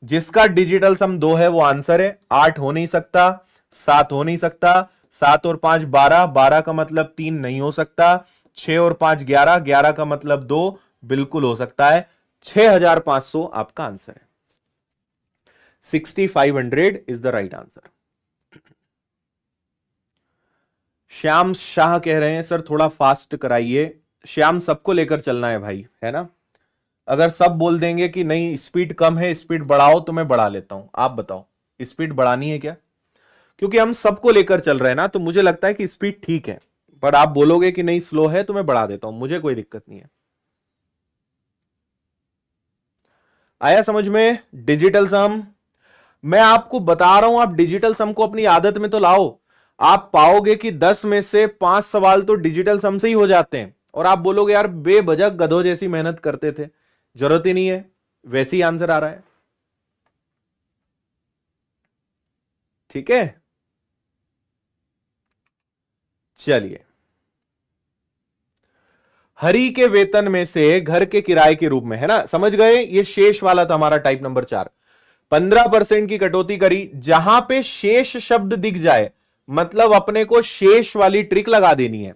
जिसका डिजिटल सम 2 है वो आंसर है। 8 हो नहीं सकता, 7 हो नहीं सकता, 7 और 5 12, 12 का मतलब 3 नहीं हो सकता, 6 और 5 11, 11 का मतलब 2 बिल्कुल हो सकता है। 6500 आपका आंसर है। 6500 is the right answer. Shyam Shah कह रहे हैं सर थोड़ा फास्ट कराइए। श्याम, सबको लेकर चलना है भाई, है ना। अगर सब बोल देंगे कि नहीं स्पीड कम है, स्पीड बढ़ाओ, तो मैं बढ़ा लेता हूं। आप बताओ, स्पीड बढ़ानी है क्या? क्योंकि हम सबको लेकर चल रहे हैं ना, तो मुझे लगता है कि स्पीड ठीक है, पर आप बोलोगे कि नहीं स्लो है तो मैं बढ़ा देता हूं, मुझे कोई दिक्कत नहीं है। आया समझ में डिजिटल सम? मैं आपको बता रहा हूं, आप डिजिटल सम को अपनी आदत में तो लाओ। आप पाओगे कि 10 में से 5 सवाल तो डिजिटल सम से ही हो जाते हैं, और आप बोलोगे यार बेवजह गधों जैसी मेहनत करते थे, जरूरत ही नहीं है, वैसे ही आंसर आ रहा है। ठीक है, चलिए। हरि के वेतन में से घर के किराए के रूप में, है ना, समझ गए, ये शेष वाला था हमारा टाइप नंबर 4। 15% की कटौती करी। जहां पे शेष शब्द दिख जाए मतलब अपने को शेष वाली ट्रिक लगा देनी है।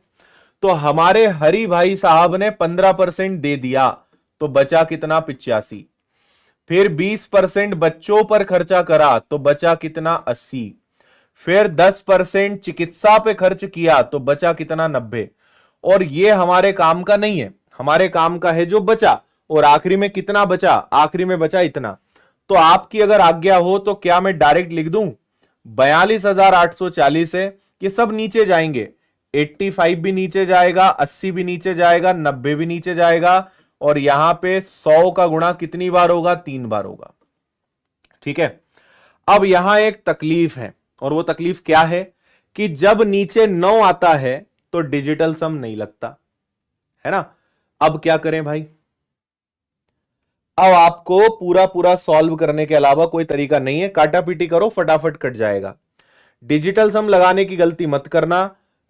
तो हमारे हरि भाई साहब ने 15% दे दिया, तो बचा कितना, 85। फिर 20% बच्चों पर खर्चा करा तो बचा कितना, 80। फिर 10% चिकित्सा पे खर्च किया तो बचा कितना, 90। और ये हमारे काम का नहीं है, हमारे काम का है जो बचा, और आखिरी में कितना बचा, आखिरी में बचा इतना। तो आपकी अगर आज्ञा हो तो क्या मैं डायरेक्ट लिख दूं, 42,840 है, ये सब नीचे जाएंगे, 85 भी नीचे जाएगा, 80 भी नीचे जाएगा, 90 भी नीचे जाएगा, और यहां पे 100 का गुणा कितनी बार होगा, 3 बार होगा। ठीक है, अब यहां एक तकलीफ है, और वो तकलीफ क्या है कि जब नीचे 9 आता है तो डिजिटल सम नहीं लगता। है ना। अब क्या करें भाई, अब आपको पूरा पूरा सॉल्व करने के अलावा कोई तरीका नहीं है, काटा पीटी करो फटाफट कट जाएगा। डिजिटल सम लगाने की गलती मत करना,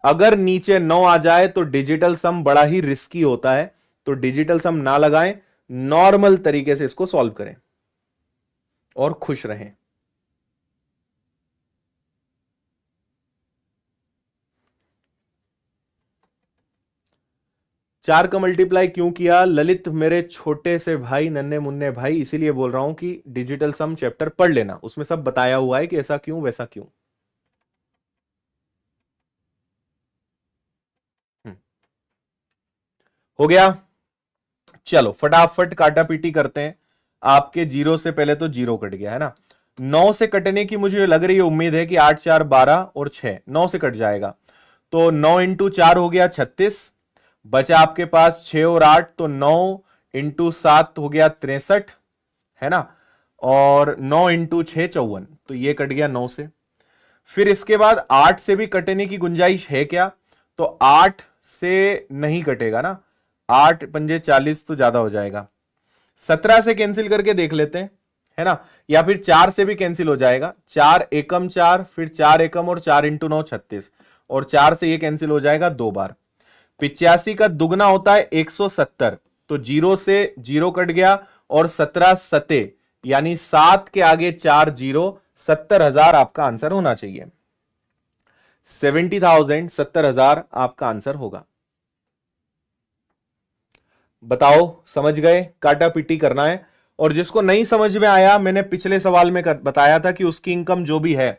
अगर नीचे 9 आ जाए तो डिजिटल सम बड़ा ही रिस्की होता है, तो डिजिटल सम ना लगाएं, नॉर्मल तरीके से इसको सॉल्व करें और खुश रहें। चार का मल्टीप्लाई क्यों किया ललित, मेरे छोटे से भाई, नन्हे मुन्ने भाई, इसीलिए बोल रहा हूं कि डिजिटल सम चैप्टर पढ़ लेना, उसमें सब बताया हुआ है कि ऐसा क्यों वैसा क्यों। हम्म, हो गया। चलो फटाफट काटा पीटी करते हैं। आपके जीरो से पहले तो जीरो कट गया है ना, 9 से कटने की मुझे लग रही है, उम्मीद है कि 8 4 12 और 6, 9 से कट जाएगा, तो 9 इंटू 4 हो गया 36, बचा आपके पास 6 और 8, तो 9 इंटू 7 हो गया 63, है ना, और 9 इंटू 6 54, तो ये कट गया 9 से। फिर इसके बाद 8 से भी कटने की गुंजाइश है क्या, तो 8 से नहीं कटेगा ना, 8 पंजे 40 तो ज्यादा हो जाएगा, 17 से कैंसिल करके देख लेते हैं, है ना, या फिर 4 से भी कैंसिल हो जाएगा, 4 एकम 4, फिर 4 एकम और 4 इंटू 9 36, और 4 से ये कैंसिल हो जाएगा 2 बार। 85 का दुगना होता है 170, तो जीरो से जीरो कट गया, और 17 सते यानी 7 के आगे 4 जीरो, 70,000 आपका आंसर होना चाहिए, 70,000, 70,000 आपका आंसर होगा। बताओ समझ गए, काटा पीटी करना है। और जिसको नहीं समझ में आया, मैंने पिछले सवाल में बताया था कि उसकी इनकम जो भी है,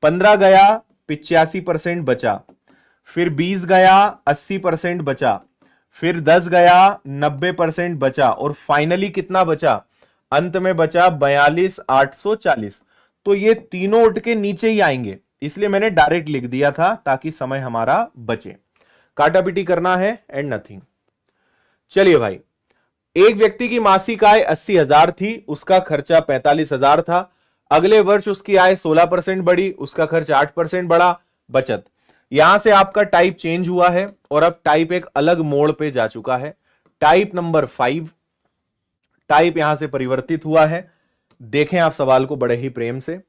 15 गया 85% बचा, फिर 20 गया 80% बचा, फिर 10 गया 90% बचा, और फाइनली कितना बचा, अंत में बचा 42,840। तो ये तीनों उठ के नीचे ही आएंगे, इसलिए मैंने डायरेक्ट लिख दिया था ताकि समय हमारा बचे। काटा पीटी करना है एंड नथिंग। चलिए भाई, एक व्यक्ति की मासिक आय 80,000 थी, उसका खर्चा 45,000 था, अगले वर्ष उसकी आय 16% बढ़ी, उसका खर्च 8% बढ़ा, बचत। यहां से आपका टाइप चेंज हुआ है और अब टाइप एक अलग मोड़ पे जा चुका है, टाइप नंबर 5, टाइप यहां से परिवर्तित हुआ है। देखें आप सवाल को बड़े ही प्रेम से,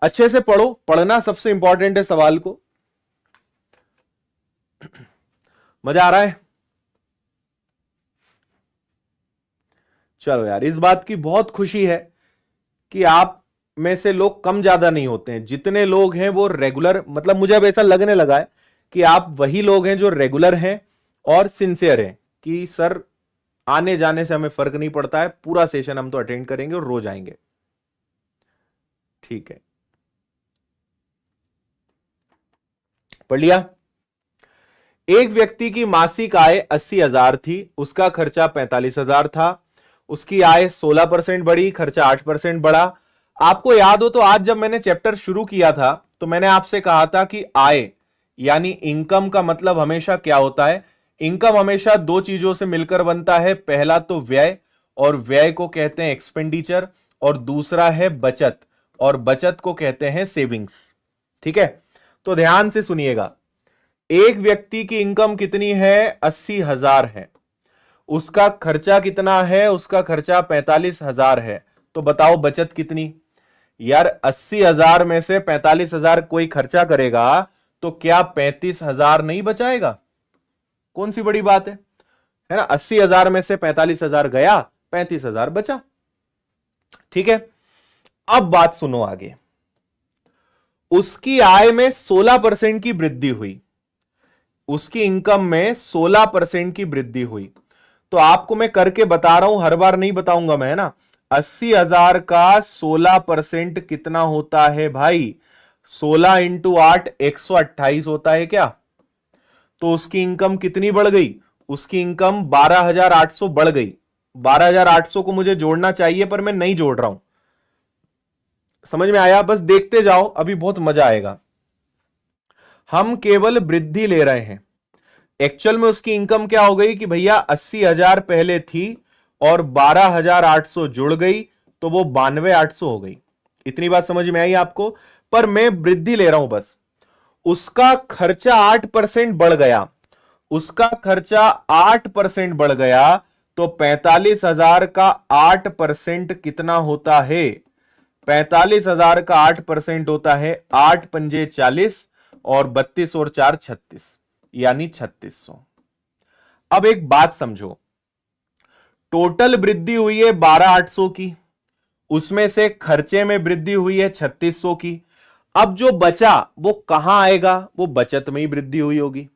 अच्छे से पढ़ो, पढ़ना सबसे इंपॉर्टेंट है सवाल को। मजा आ रहा है? चलो यार, इस बात की बहुत खुशी है कि आप में से लोग कम ज्यादा नहीं होते हैं, जितने लोग हैं वो रेगुलर, मतलब मुझे अब ऐसा लगने लगा है कि आप वही लोग हैं जो रेगुलर हैं और सिंसियर हैं, कि सर आने जाने से हमें फर्क नहीं पड़ता है, पूरा सेशन हम तो अटेंड करेंगे और रोज आएंगे। ठीक है, पढ़ लिया। एक व्यक्ति की मासिक आय 80,000 थी, उसका खर्चा 45,000 था, उसकी आय 16% बढ़ी, खर्चा 8% बढ़ा। आपको याद हो तो आज जब मैंने चैप्टर शुरू किया था तो मैंने आपसे कहा था कि आय यानी इनकम का मतलब हमेशा क्या होता है, इनकम हमेशा दो चीजों से मिलकर बनता है, पहला तो व्यय, और व्यय को कहते हैं एक्सपेंडिचर, और दूसरा है बचत, और बचत को कहते हैं सेविंग्स। ठीक है, तो ध्यान से सुनिएगा, एक व्यक्ति की इनकम कितनी है, 80,000 है, उसका खर्चा कितना है, उसका खर्चा 45,000 है, तो बताओ बचत कितनी। यार 80,000 में से 45,000 कोई खर्चा करेगा तो क्या 35,000 नहीं बचाएगा, कौन सी बड़ी बात है ना, 80,000 में से 45,000 गया, 35,000 बचा। ठीक है, अब बात सुनो आगे, उसकी आय में 16% की वृद्धि हुई, उसकी इनकम में 16% की वृद्धि हुई, तो आपको मैं करके बता रहा हूं, हर बार नहीं बताऊंगा मैं, है ना। 80,000 का 16% कितना होता है भाई, 16 इंटू 8 128 होता है क्या, तो उसकी इनकम कितनी बढ़ गई, उसकी इनकम 12,800 बढ़ गई। 12,800 को मुझे जोड़ना चाहिए पर मैं नहीं जोड़ रहा हूं, समझ में आया, बस देखते जाओ, अभी बहुत मजा आएगा। हम केवल वृद्धि ले रहे हैं, एक्चुअल में उसकी इनकम क्या हो गई कि भैया 80,000 पहले थी और 12,800 जुड़ गई, तो वो 92,800 हो गई। इतनी बात समझ में आई आपको, पर मैं वृद्धि ले रहा हूं बस। उसका खर्चा 8% बढ़ गया, उसका खर्चा 8% बढ़ गया, तो 45,000 का 8% कितना होता है? 45,000 का 8% होता है 8×5 = 40 और 32 और 4 = 36, यानी 3600। अब एक बात समझो, टोटल वृद्धि हुई है 12,800 की, उसमें से खर्चे में वृद्धि हुई है 3600 की। अब जो बचा वो कहां आएगा? वो बचत में ही वृद्धि हुई होगी,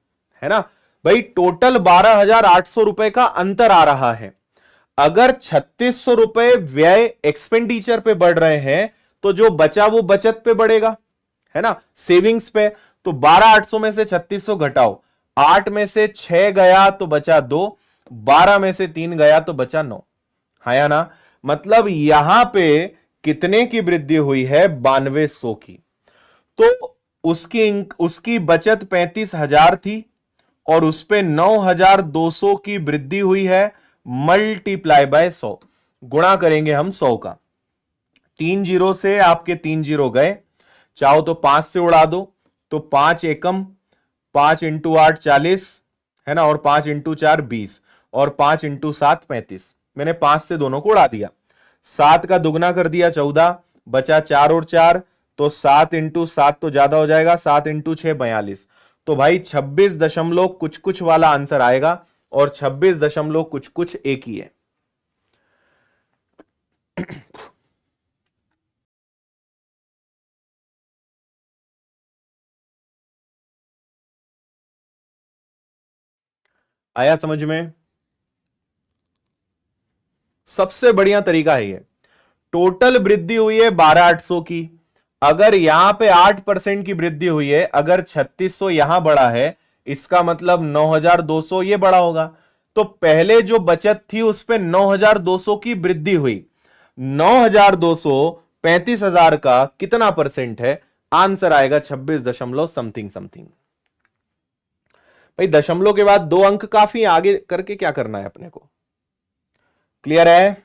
है ना भाई। टोटल 12,800 रुपए का अंतर आ रहा है। अगर 3600 रुपए व्यय एक्सपेंडिचर पे बढ़ रहे हैं, तो जो बचा वो बचत पे बढ़ेगा, है ना, सेविंग्स पे। तो 12,800 में से 3600 घटाओ, 8 में से 6 गया तो बचा 2, 12 में से 3 गया तो बचा 9, है या ना। मतलब यहां पे कितने की वृद्धि हुई है? 9200 की। तो उसकी बचत 35,000 थी और उस पे 9,200 की वृद्धि हुई है, मल्टीप्लाई बाय 100। गुणा करेंगे हम 100 का, 3 जीरो से आपके 3 जीरो गए, चाहो तो 5 से उड़ा दो, तो 5 एकम, 5 × 8 40, है ना, और 5 × 4 20, और 5 × 7 35। मैंने 5 से दोनों को उड़ा दिया, 7 का दुगना कर दिया 14, बचा 4 और 4, तो 7 × 7 तो ज्यादा हो जाएगा, 7 × 6 42। तो भाई 26 दशमलव कुछ कुछ वाला आंसर आएगा, और 26 दशमलव कुछ कुछ एक ही है। आया समझ में? सबसे बढ़िया तरीका है ये। टोटल वृद्धि हुई है 12,800 की, अगर यहां पे 8% की वृद्धि हुई है, अगर 3600 यहां बढ़ा है, इसका मतलब 9,200 ये बढ़ा होगा। तो पहले जो बचत थी उस पे 9,200 की वृद्धि हुई। 9,200 35,000 का कितना परसेंट है? आंसर आएगा 26 दशमलव समथिंग समथिंग। भाई दशमलव के बाद 2 अंक काफी, आगे करके क्या करना है अपने को? क्लियर है?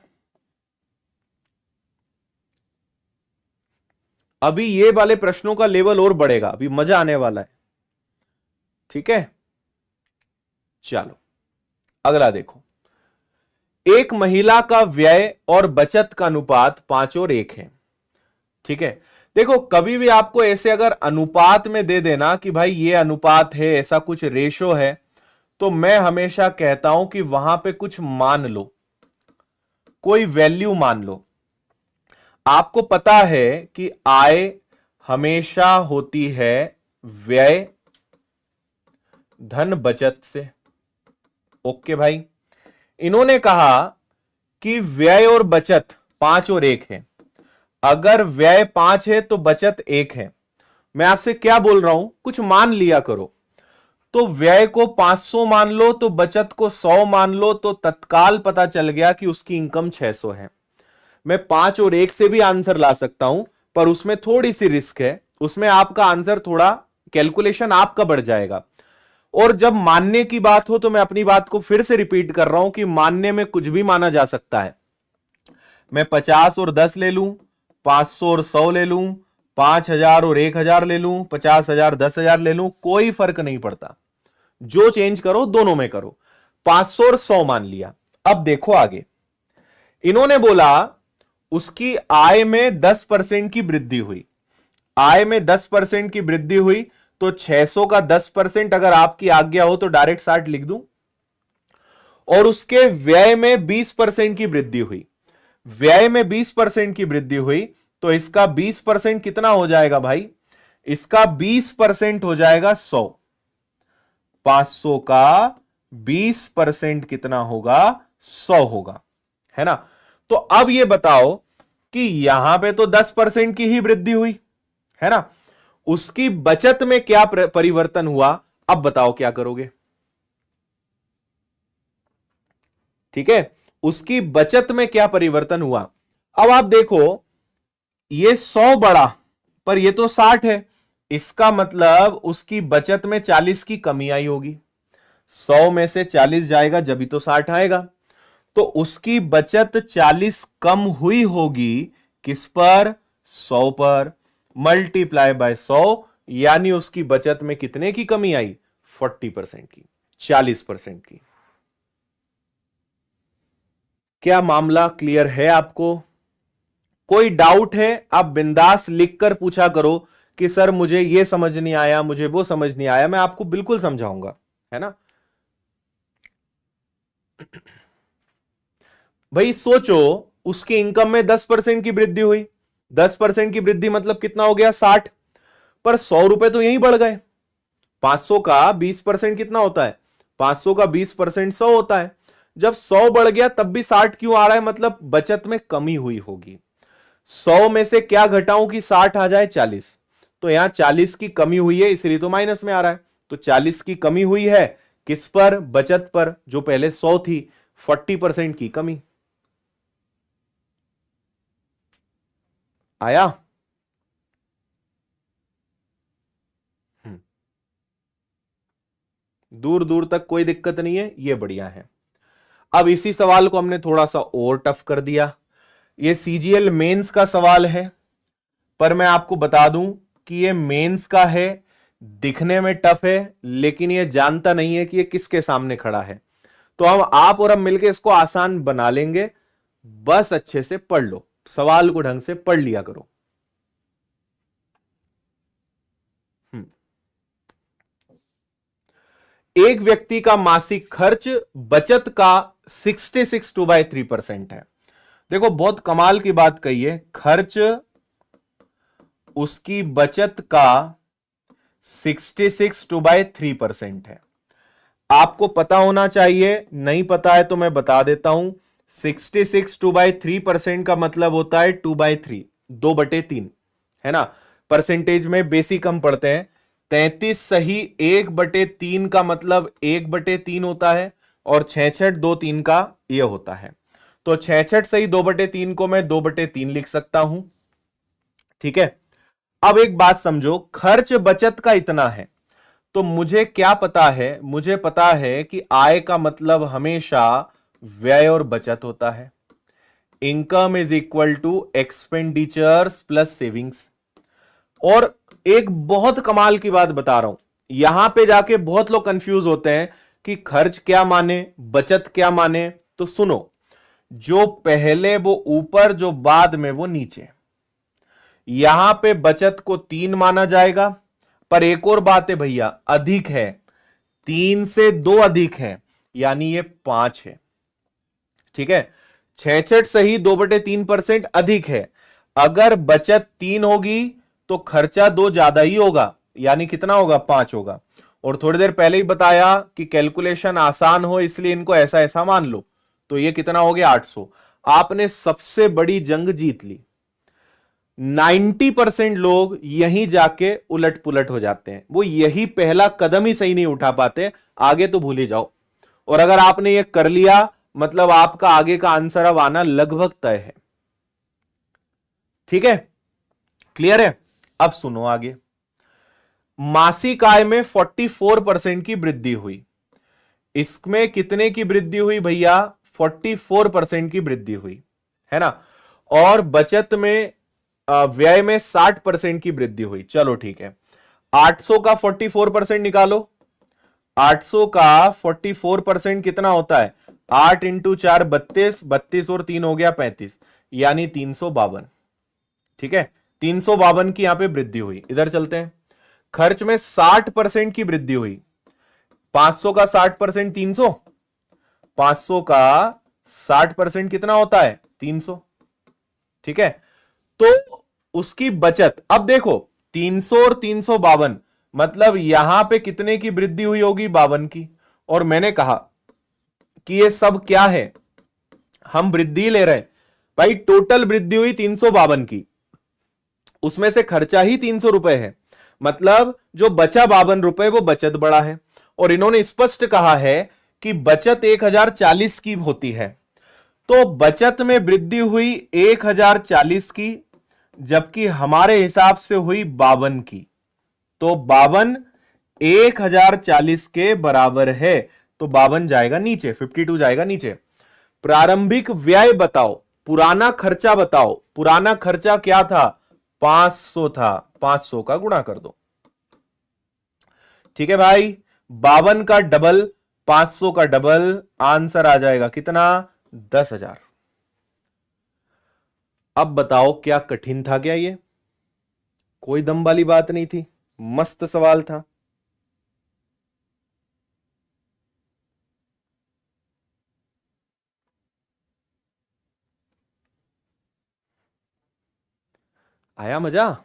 अभी ये वाले प्रश्नों का लेवल और बढ़ेगा, अभी मजा आने वाला है, ठीक है। चलो अगला देखो, एक महिला का व्यय और बचत का अनुपात 5 और 1 है, ठीक है। देखो कभी भी आपको ऐसे अगर अनुपात में दे देना कि भाई ये अनुपात है, ऐसा कुछ रेशो है, तो मैं हमेशा कहता हूं कि वहां पे कुछ मान लो, कोई वैल्यू मान लो। आपको पता है कि आय हमेशा होती है व्यय धन बचत से। ओके भाई, इन्होंने कहा कि व्यय और बचत 5 और 1 है। अगर व्यय 5 है तो बचत 1 है। मैं आपसे क्या बोल रहा हूं, कुछ मान लिया करो। तो व्यय को 500 मान लो, तो बचत को 100 मान लो, तो तत्काल पता चल गया कि उसकी इनकम 600 है। मैं 5 और 1 से भी आंसर ला सकता हूं, पर उसमें थोड़ी सी रिस्क है, उसमें आपका आंसर थोड़ा कैलकुलेशन आपका बढ़ जाएगा। और जब मानने की बात हो तो मैं अपनी बात को फिर से रिपीट कर रहा हूं कि मानने में कुछ भी माना जा सकता है। मैं 50 और 10 ले लूं, 500 और 100 ले लूं, 5,000 और 1,000 ले लूं, 50,000 10,000 ले लूं, कोई फर्क नहीं पड़ता। जो चेंज करो दोनों में करो। 500 और 100 मान लिया। अब देखो आगे, इन्होंने बोला उसकी आय में 10% की वृद्धि हुई। आय में 10% की वृद्धि हुई, तो 600 का 10% अगर आपकी आज्ञा हो तो डायरेक्ट 60 लिख दूं। और उसके व्यय में 20% की वृद्धि हुई। व्यय में 20% की वृद्धि हुई, तो इसका 20% कितना हो जाएगा भाई? इसका 20% हो जाएगा 100। 500 का 20% कितना होगा? 100 होगा, है ना। तो अब यह बताओ कि यहां पे तो 10% की ही वृद्धि हुई, है ना। उसकी बचत में क्या परिवर्तन हुआ? अब बताओ क्या करोगे? ठीक है, उसकी बचत में क्या परिवर्तन हुआ? अब आप देखो, ये 100 बढ़ा, पर ये तो 60 है। इसका मतलब उसकी बचत में 40 की कमी आई होगी। 100 में से 40 जाएगा जब ही तो 60 आएगा। तो उसकी बचत 40 कम हुई होगी, किस पर? 100 पर। मल्टीप्लाई बाय 100, यानी उसकी बचत में कितने की कमी आई? 40% की। 40% की। क्या मामला क्लियर है आपको? कोई डाउट है आप बिंदास लिखकर पूछा करो कि सर मुझे ये समझ नहीं आया, मुझे वो समझ नहीं आया, मैं आपको बिल्कुल समझाऊंगा, है ना। भाई सोचो, उसकी इनकम में 10% की वृद्धि हुई, 10% की वृद्धि मतलब कितना हो गया 60, पर 100 रुपए तो यहीं बढ़ गए। 500 का 20% कितना होता है? 500 का 20% 100 होता है। जब 100 बढ़ गया तब भी 60 क्यों आ रहा है? मतलब बचत में कमी हुई होगी। 100 में से क्या घटाऊं कि 60 आ जाए? 40। तो यहां 40 की कमी हुई है, इसलिए तो माइनस में आ रहा है। तो 40 की कमी हुई है किस पर? बचत पर, जो पहले 100 थी। 40% की कमी आया। हम्म, दूर दूर तक कोई दिक्कत नहीं है, ये बढ़िया है। अब इसी सवाल को हमने थोड़ा सा और टफ कर दिया। ये सीजीएल मेंस का सवाल है, पर मैं आपको बता दूं कि ये मेंस का है, दिखने में टफ है, लेकिन ये जानता नहीं है कि ये किसके सामने खड़ा है। तो हम आप और हम मिलकर इसको आसान बना लेंगे। बस अच्छे से पढ़ लो, सवाल को ढंग से पढ़ लिया करो। हम्म। एक व्यक्ति का मासिक खर्च बचत का 66/3% है। देखो बहुत कमाल की बात कही है, खर्च उसकी बचत का 66/3% है। आपको पता होना चाहिए, नहीं पता है तो मैं बता देता हूं। 66/3% का मतलब होता है 2/3, 2/3, है ना। परसेंटेज में बेसिक हम पढ़ते हैं। 33 सही 1/3 का मतलब 1/3 होता है, और 66 2/3 का यह होता है। तो 66 सही 2/3 को मैं 2/3 लिख सकता हूं। ठीक है। अब एक बात समझो, खर्च बचत का इतना है, तो मुझे क्या पता है? मुझे पता है कि आय का मतलब हमेशा व्यय और बचत होता है। Income is equal to expenditures plus savings. और एक बहुत कमाल की बात बता रहा हूं, यहां पे जाके बहुत लोग कंफ्यूज होते हैं कि खर्च क्या माने, बचत क्या माने। तो सुनो, जो पहले वो ऊपर, जो बाद में वो नीचे। यहां पे बचत को 3 माना जाएगा, पर एक और बात है भैया, अधिक है, 3 से 2 अधिक है, यानी ये 5 है। ठीक है। 66 सही 2/3% अधिक है। अगर बचत 3 होगी तो खर्चा 2 ज्यादा ही होगा, यानी कितना होगा? 5 होगा। और थोड़ी देर पहले ही बताया कि कैलकुलेशन आसान हो इसलिए इनको ऐसा ऐसा मान लो। तो ये कितना हो गया? 800। आपने सबसे बड़ी जंग जीत ली। 90% लोग यहीं जाके उलट पुलट हो जाते हैं, वो यही पहला कदम ही सही नहीं उठा पाते, आगे तो भूल ही जाओ। और अगर आपने ये कर लिया मतलब आपका आगे का आंसर अब आना लगभग तय है। ठीक है, क्लियर है? अब सुनो आगे। मासिक आय में 44% की वृद्धि हुई। इसमें कितने की वृद्धि हुई भैया? 44% की वृद्धि हुई, है ना। और बचत में व्यय में 60% की वृद्धि हुई। चलो ठीक है, 800 का 44% निकालो। 800 का 44% कितना होता है? 8 इंटू 4 32, 32 और 3 हो गया 35, यानी 352। ठीक है, 352 की यहां पे वृद्धि हुई। इधर चलते हैं, खर्च में 60% की वृद्धि हुई। 500 का 60% 300, 500 का 60% कितना होता है? 300। ठीक है, तो उसकी बचत, अब देखो 300 और 352, मतलब यहां पे कितने की वृद्धि हुई होगी? 52 की। और मैंने कहा कि ये सब क्या है, हम वृद्धि ले रहे हैं भाई। टोटल वृद्धि हुई 352 की, उसमें से खर्चा ही 300 रुपए है, मतलब जो बचा 52 रुपए वो बचत बढ़ा है। और इन्होंने स्पष्ट कहा है कि बचत 1040 की होती है। तो बचत में वृद्धि हुई 1040 की, जबकि हमारे हिसाब से हुई 52 की। तो 52 1040 के बराबर है, तो 52 जाएगा नीचे, 52 जाएगा नीचे। प्रारंभिक व्यय बताओ, पुराना खर्चा बताओ। पुराना खर्चा क्या था? 500 था, 500 का गुणा कर दो। ठीक है भाई, 52 का डबल 500 का डबल, आंसर आ जाएगा कितना? 10,000। अब बताओ क्या कठिन था क्या ये? कोई दम वाली बात नहीं थी, मस्त सवाल था। आया मजा?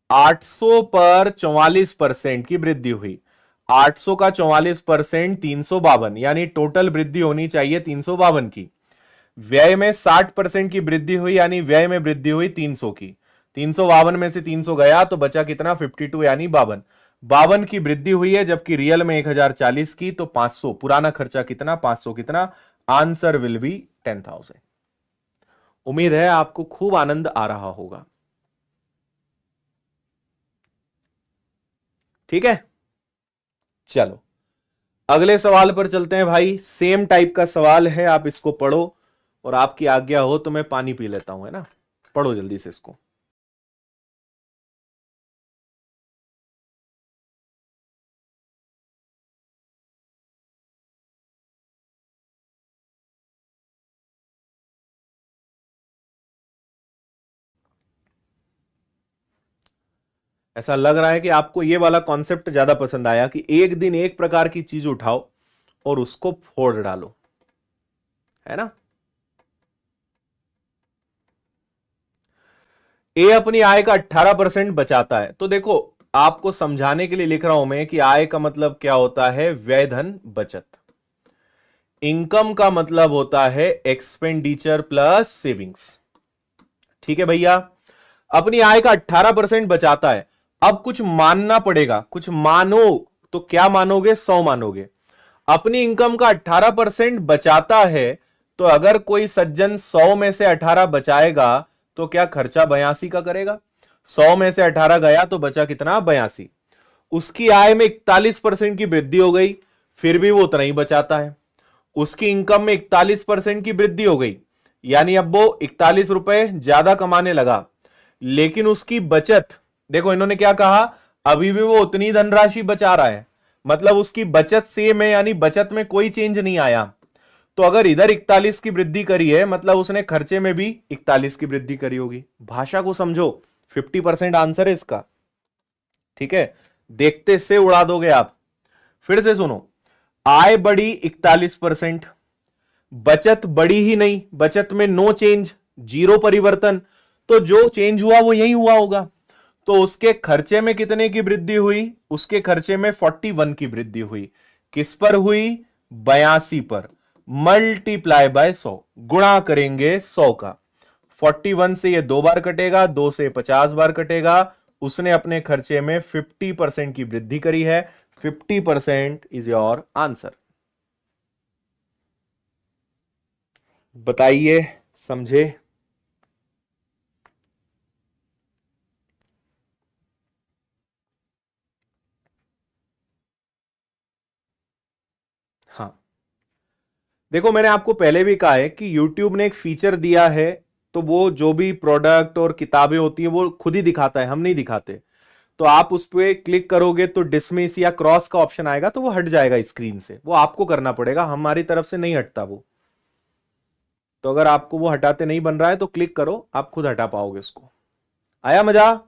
800 पर 44% की वृद्धि हुई। 800 का 44% 352, यानी टोटल वृद्धि होनी चाहिए 352 की। व्यय में 60% की वृद्धि हुई, यानी व्यय में वृद्धि हुई 300 की। 352 में से 300 गया तो बचा कितना? 52, यानी 52। 52 की वृद्धि हुई है, जबकि रियल में 1040 की, तो 500। पुराना खर्चा कितना? 500 कितना? Answer will be 10,000। उम्मीद है आपको खूब आनंद आ रहा होगा। ठीक है, चलो अगले सवाल पर चलते हैं भाई। सेम टाइप का सवाल है, आप इसको पढ़ो, और आपकी आज्ञा हो तो मैं पानी पी लेता हूं, है ना? पढ़ो जल्दी से इसको। ऐसा लग रहा है कि आपको ये वाला कॉन्सेप्ट ज्यादा पसंद आया कि एक दिन एक प्रकार की चीज उठाओ और उसको फोड़ डालो, है ना? ए अपनी आय का 18% बचाता है। तो देखो, आपको समझाने के लिए लिख रहा हूं मैं कि आय का मतलब क्या होता है? व्यय धन बचत। इनकम का मतलब होता है एक्सपेंडिचर प्लस सेविंग्स। ठीक है भैया, अपनी आय का 18% बचाता है। अब कुछ मानना पड़ेगा, कुछ मानो। तो क्या मानोगे? 100 मानोगे। अपनी इनकम का 18% बचाता है, तो अगर कोई सज्जन 100 में से 18 बचाएगा तो क्या खर्चा 82 का करेगा? 100 में से 18 गया तो बचा कितना? 82। उसकी आय में 41% की वृद्धि हो गई, फिर भी वो उतना ही बचाता है। उसकी इनकम में 41% की वृद्धि हो गई, यानी अब वो 41 रुपए ज्यादा कमाने लगा। लेकिन उसकी बचत, देखो इन्होंने क्या कहा, अभी भी वो उतनी धनराशि बचा रहा है, मतलब उसकी बचत सेम है, यानी बचत में कोई चेंज नहीं आया। तो अगर इधर 41 की वृद्धि करी है, मतलब उसने खर्चे में भी 41 की वृद्धि करी होगी। भाषा को समझो, 50% आंसर है इसका। ठीक है, देखते से उड़ा दोगे आप। फिर से सुनो, आय बढ़ी 41%, बचत बढ़ी ही नहीं, बचत में नो चेंज, जीरो परिवर्तन। तो जो चेंज हुआ वो यही हुआ होगा। तो उसके खर्चे में कितने की वृद्धि हुई? उसके खर्चे में 41 की वृद्धि हुई। किस पर हुई? 82 पर। मल्टीप्लाई बाय 100, गुणा करेंगे 100 का। 41 से ये 2 बार कटेगा, 2 से 50 बार कटेगा। उसने अपने खर्चे में 50% की वृद्धि करी है। 50% इज योर आंसर। बताइए, समझे? हाँ, देखो मैंने आपको पहले भी कहा है कि YouTube ने एक फीचर दिया है, तो वो जो भी प्रोडक्ट और किताबें होती हैं वो खुद ही दिखाता है, हम नहीं दिखाते। तो आप उस पर क्लिक करोगे तो डिसमिस या क्रॉस का ऑप्शन आएगा, तो वो हट जाएगा स्क्रीन से। वो आपको करना पड़ेगा, हमारी तरफ से नहीं हटता वो। तो अगर आपको वो हटाते नहीं बन रहा है तो क्लिक करो, आप खुद हटा पाओगे उसको। आया मजा?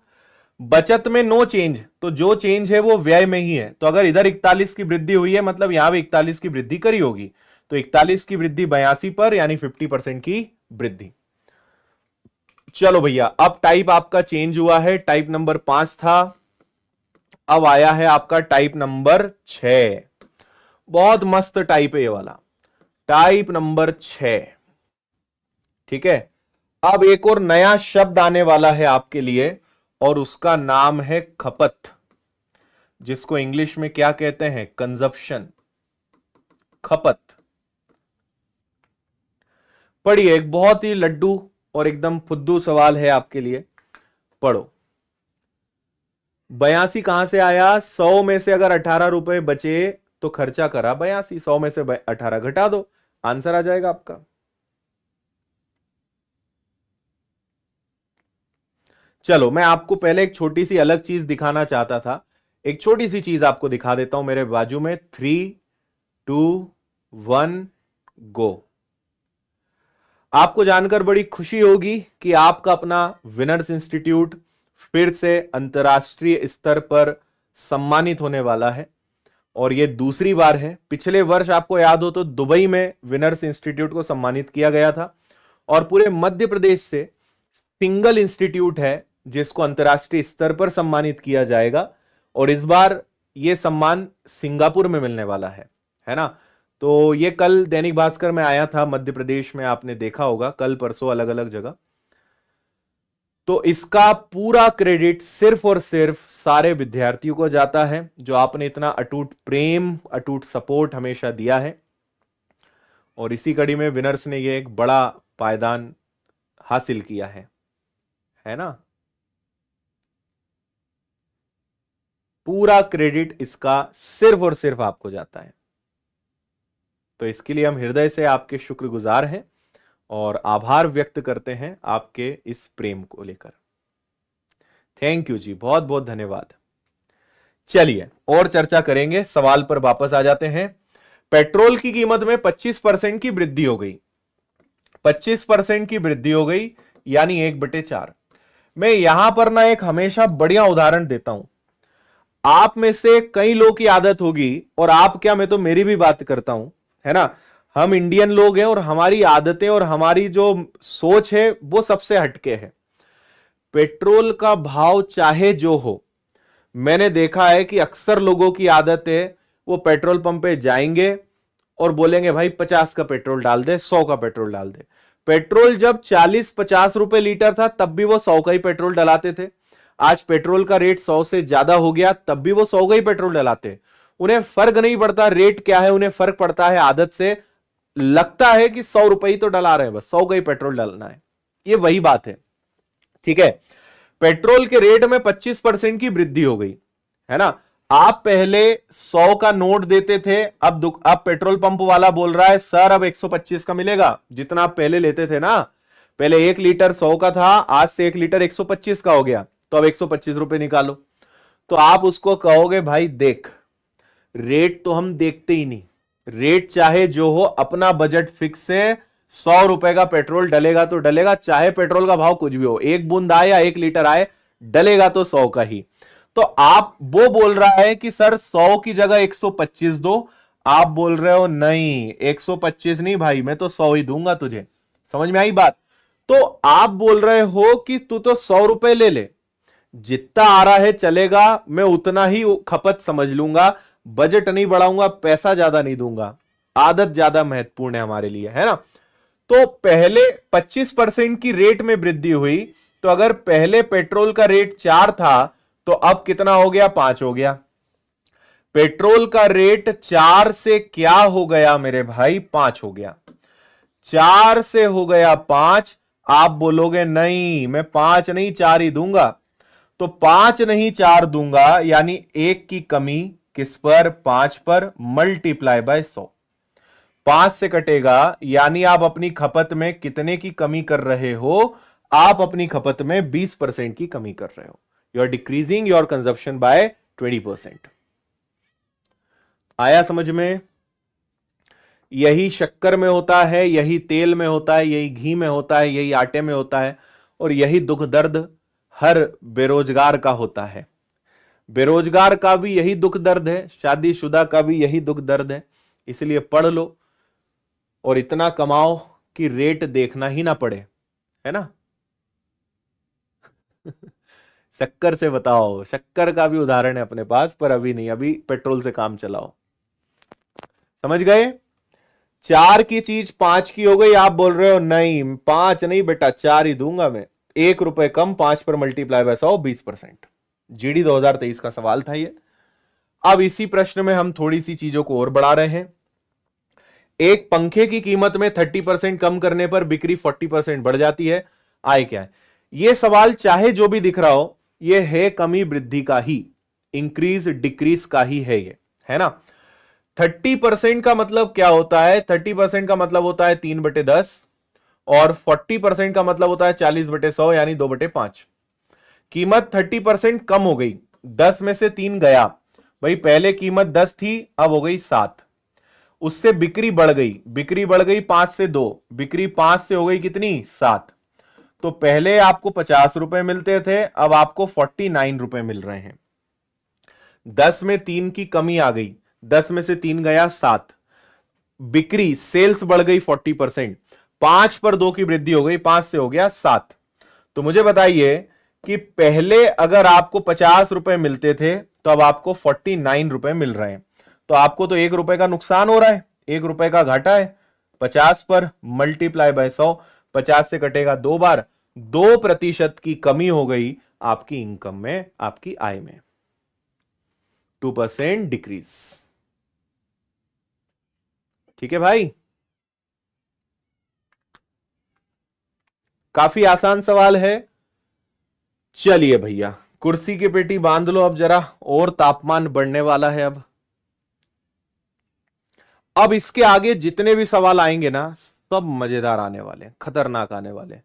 बचत में नो चेंज, तो जो चेंज है वो व्यय में ही है। तो अगर इधर 41 की वृद्धि हुई है, मतलब यहां भी 41 की वृद्धि करी होगी। तो 41 की वृद्धि 82 पर, यानी 50% की वृद्धि। चलो भैया, अब टाइप आपका चेंज हुआ है। टाइप नंबर 5 था, अब आया है आपका टाइप नंबर 6। बहुत मस्त टाइप है ये वाला, टाइप नंबर 6। ठीक है, अब एक और नया शब्द आने वाला है आपके लिए, और उसका नाम है खपत, जिसको इंग्लिश में क्या कहते हैं? कंजप्शन, खपत। पढ़िए, एक बहुत ही लड्डू और एकदम फुद्दू सवाल है आपके लिए, पढ़ो। 82 कहां से आया? 100 में से अगर 18 रुपए बचे तो खर्चा करा 82, 100 में से 18 घटा दो, आंसर आ जाएगा आपका। चलो मैं आपको पहले एक छोटी सी अलग चीज दिखाना चाहता था। एक छोटी सी चीज आपको दिखा देता हूं मेरे बाजू में। 3, 2, 1 गो। आपको जानकर बड़ी खुशी होगी कि आपका अपना विनर्स इंस्टीट्यूट फिर से अंतर्राष्ट्रीय स्तर पर सम्मानित होने वाला है, और यह दूसरी बार है। पिछले वर्ष आपको याद हो तो दुबई में विनर्स इंस्टीट्यूट को सम्मानित किया गया था, और पूरे मध्य प्रदेश से सिंगल इंस्टीट्यूट है जिसको अंतर्राष्ट्रीय स्तर पर सम्मानित किया जाएगा, और इस बार यह सम्मान सिंगापुर में मिलने वाला है ना। तो ये कल दैनिक भास्कर में आया था, मध्य प्रदेश में आपने देखा होगा, कल परसों अलग अलग जगह। तो इसका पूरा क्रेडिट सिर्फ और सिर्फ सारे विद्यार्थियों को जाता है, जो आपने इतना अटूट प्रेम, अटूट सपोर्ट हमेशा दिया है। और इसी कड़ी में विनर्स ने ये एक बड़ा पायदान हासिल किया है ना। पूरा क्रेडिट इसका सिर्फ और सिर्फ आपको जाता है। तो इसके लिए हम हृदय से आपके शुक्रगुजार हैं और आभार व्यक्त करते हैं आपके इस प्रेम को लेकर। थैंक यू जी, बहुत बहुत धन्यवाद। चलिए और चर्चा करेंगे, सवाल पर वापस आ जाते हैं। पेट्रोल की कीमत में 25% की वृद्धि हो गई। 25% की वृद्धि हो गई यानी 1/4। मैं यहां पर ना एक हमेशा बढ़िया उदाहरण देता हूं। आप में से कई लोग की आदत होगी, और आप क्या, मैं तो मेरी भी बात करता हूं, है ना। हम इंडियन लोग हैं और हमारी आदतें और हमारी जो सोच है वो सबसे हटके है। पेट्रोल का भाव चाहे जो हो, मैंने देखा है कि अक्सर लोगों की आदत है वो पेट्रोल पंप पे जाएंगे और बोलेंगे भाई 50 का पेट्रोल डाल दे, 100 का पेट्रोल डाल दे। पेट्रोल जब 40-50 रुपए लीटर था तब भी वो 100 का ही पेट्रोल डलाते थे। आज पेट्रोल का रेट 100 से ज्यादा हो गया, तब भी वो 100 का ही पेट्रोल डलाते। उन्हें फर्क नहीं पड़ता रेट क्या है, उन्हें फर्क पड़ता है आदत से। लगता है कि 100 रुपए ही तो डला रहे हैं, बस 100 का ही पेट्रोल डालना है। ये वही बात है, ठीक है। पेट्रोल के रेट में 25% की वृद्धि हो गई, है ना। आप पहले 100 का नोट देते थे, अब पेट्रोल पंप वाला बोल रहा है सर अब 125 का मिलेगा। जितना आप पहले लेते थे ना, पहले 1 लीटर 100 का था, आज से 1 लीटर 125 का हो गया, तो अब 125 रुपए निकालो। तो आप उसको कहोगे भाई देख, रेट तो हम देखते ही नहीं, रेट चाहे जो हो, अपना बजट फिक्स है, 100 रुपए का पेट्रोल डलेगा तो डलेगा, चाहे पेट्रोल का भाव कुछ भी हो, 1 बूंद आए या 1 लीटर आए, डलेगा तो 100 का ही। तो आप, वो बोल रहा है कि सर 100 की जगह 125 दो, आप बोल रहे हो नहीं 125 नहीं भाई, मैं तो 100 ही दूंगा तुझे। समझ में आई बात। तो आप बोल रहे हो कि तू तो 100 रुपए ले ले, जितना आ रहा है चलेगा, मैं उतना ही खपत समझ लूंगा, बजट नहीं बढ़ाऊंगा, पैसा ज्यादा नहीं दूंगा। आदत ज्यादा महत्वपूर्ण है हमारे लिए, है ना। तो पहले 25% की रेट में वृद्धि हुई, तो अगर पहले पेट्रोल का रेट 4 था तो अब कितना हो गया, 5 हो गया। पेट्रोल का रेट 4 से क्या हो गया मेरे भाई, 5 हो गया। 4 से हो गया 5। आप बोलोगे नहीं मैं 5 नहीं 4 ही दूंगा, तो 5 नहीं 4 दूंगा, यानी 1 की कमी किस पर, 5 पर, मल्टीप्लाई बाय 100। 5 से कटेगा, यानी आप अपनी खपत में कितने की कमी कर रहे हो, आप अपनी खपत में 20% की कमी कर रहे हो। You are decreasing your consumption by 20%। आया समझ में। यही शक्कर में होता है, यही तेल में होता है, यही घी में होता है, यही आटे में होता है, और यही दुख दर्द हर बेरोजगार का होता है। बेरोजगार का भी यही दुख दर्द है, शादीशुदा का भी यही दुख दर्द है। इसलिए पढ़ लो और इतना कमाओ कि रेट देखना ही ना पड़े, है ना। शक्कर से बताओ, शक्कर का भी उदाहरण है अपने पास, पर अभी नहीं, अभी पेट्रोल से काम चलाओ। समझ गए। 4 की चीज 5 की हो गई, आप बोल रहे हो नहीं 5 नहीं बेटा 4 ही दूंगा मैं। 1 रुपए कम, 5 पर मल्टीप्लाई बाय 100, 20%। जीडी 2023 का सवाल था ये। अब इसी प्रश्न में हम थोड़ी सी चीजों को और बढ़ा रहे हैं। एक पंखे की कीमत में 30% कम करने पर बिक्री 40% बढ़ जाती है, आय क्या है। यह सवाल चाहे जो भी दिख रहा हो, यह है कमी वृद्धि का ही, इंक्रीज डिक्रीज का ही है ये, है ना। 30% का मतलब क्या होता है, 30% का मतलब होता है 3/10, और 40% का मतलब होता है 40/100 यानी 2/5। कीमत 30% कम हो गई, 10 में से 3 गया। भाई पहले कीमत 10 थी, अब हो गई 7। उससे बिक्री बढ़ गई, बिक्री बढ़ गई 5 से 2, बिक्री 5 से हो गई कितनी, 7। तो पहले आपको 50 रुपए मिलते थे, अब आपको 49 रुपए मिल रहे हैं। 10 में 3 की कमी आ गई, 10 में से 3 गया 7। बिक्री सेल्स बढ़ गई 40%, 5 पर 2 की वृद्धि हो गई, 5 से हो गया 7। तो मुझे बताइए कि पहले अगर आपको 50 रुपए मिलते थे तो अब आपको 49 रुपए मिल रहे हैं। तो आपको तो 1 रुपए का नुकसान हो रहा है, 1 रुपए का घाटा है। 50 पर मल्टीप्लाई बाय 100, 50 से कटेगा 2 बार, 2% की कमी हो गई आपकी इनकम में, आपकी आय में, 2% डिक्रीज। ठीक है भाई, काफी आसान सवाल है। चलिए भैया कुर्सी की पेटी बांध लो अब जरा, और तापमान बढ़ने वाला है अब इसके आगे जितने भी सवाल आएंगे ना सब मजेदार आने वाले, खतरनाक आने वाले।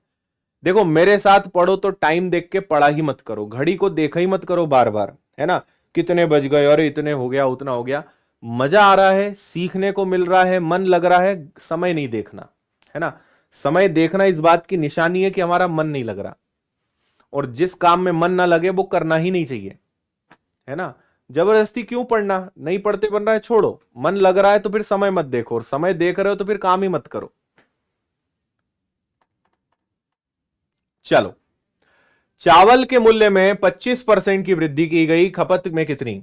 देखो मेरे साथ पढ़ो तो टाइम देख के पढ़ा ही मत करो, घड़ी को देखा ही मत करो बार बार, है ना, कितने बज गए और इतने हो गया उतना हो गया। मजा आ रहा है, सीखने को मिल रहा है, मन लग रहा है, समय नहीं देखना, है ना। समय देखना इस बात की निशानी है कि हमारा मन नहीं लग रहा, और जिस काम में मन ना लगे वो करना ही नहीं चाहिए, है ना। जबरदस्ती क्यों पढ़ना, नहीं पढ़ते बन रहा है छोड़ो, मन लग रहा है तो फिर समय मत देखो, और समय देख रहे हो तो फिर काम ही मत करो। चलो, चावल के मूल्य में 25% की वृद्धि की गई, खपत में कितनी।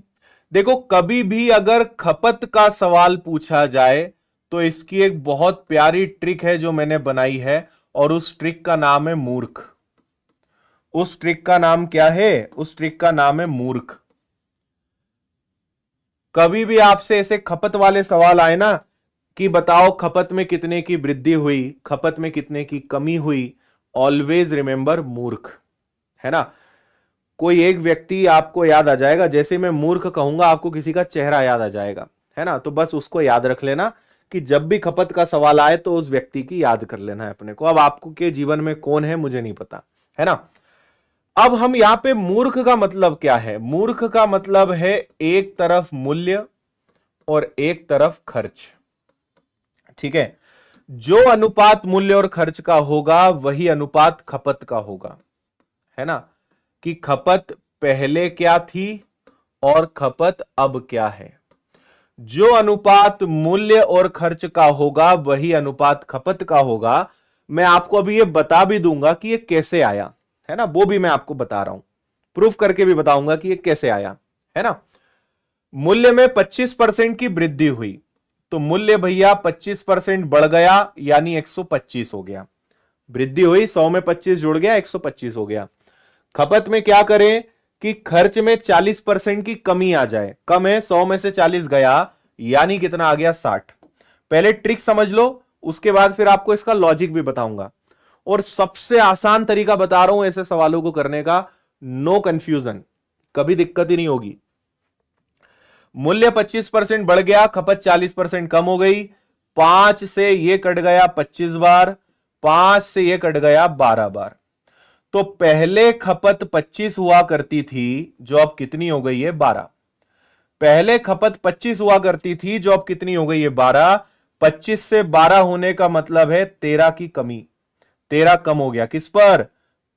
देखो कभी भी अगर खपत का सवाल पूछा जाए तो इसकी एक बहुत प्यारी ट्रिक है जो मैंने बनाई है, और उस ट्रिक का नाम है मूर्ख। उस ट्रिक का नाम क्या है, उस ट्रिक का नाम है मूर्ख। कभी भी आपसे ऐसे खपत वाले सवाल आए ना कि बताओ खपत में कितने की वृद्धि हुई, खपत में कितने की कमी हुई, ऑलवेज रिमेंबर मूर्ख, है ना। कोई एक व्यक्ति आपको याद आ जाएगा, जैसे मैं मूर्ख कहूंगा आपको किसी का चेहरा याद आ जाएगा, है ना। तो बस उसको याद रख लेना कि जब भी खपत का सवाल आए तो उस व्यक्ति की याद कर लेना है अपने को। अब आपको के जीवन में कौन है मुझे नहीं पता, है ना। अब हम यहां पे मूर्ख का मतलब क्या है, मूर्ख का मतलब है एक तरफ मूल्य और एक तरफ खर्च, ठीक है। जो अनुपात मूल्य और खर्च का होगा वही अनुपात खपत का होगा, है ना। कि खपत पहले क्या थी और खपत अब क्या है। जो अनुपात मूल्य और खर्च का होगा वही अनुपात खपत का होगा। मैं आपको अभी ये बता भी दूंगा कि ये कैसे आया, है ना, वो भी मैं आपको बता रहा हूं, प्रूफ करके भी बताऊंगा कि ये कैसे आया, है ना। मूल्य में 25% की वृद्धि हुई तो मूल्य भैया 25% बढ़ गया, यानी 125 हो गया। वृद्धि हुई, 100 में 25 जुड़ गया, 125 हो गया। खपत में क्या करें कि खर्च में 40% की कमी आ जाए, कम है, 100 में से 40 गया, यानी कितना आ गया, 60। पहले ट्रिक समझ लो, उसके बाद फिर आपको इसका लॉजिक भी बताऊंगा। और सबसे आसान तरीका बता रहा हूं ऐसे सवालों को करने का, नो कंफ्यूजन, कभी दिक्कत ही नहीं होगी। मूल्य 25% बढ़ गया, खपत 40% कम हो गई। 5 से ये कट गया 25 बार, 5 से ये कट गया 12 बार। तो पहले खपत 25 हुआ करती थी, जो अब कितनी हो गई है, 12। पहले खपत 25 हुआ करती थी, जो अब कितनी हो गई है, 12। 25 से 12 होने का मतलब है 13 की कमी, 13 कम हो गया, किस पर,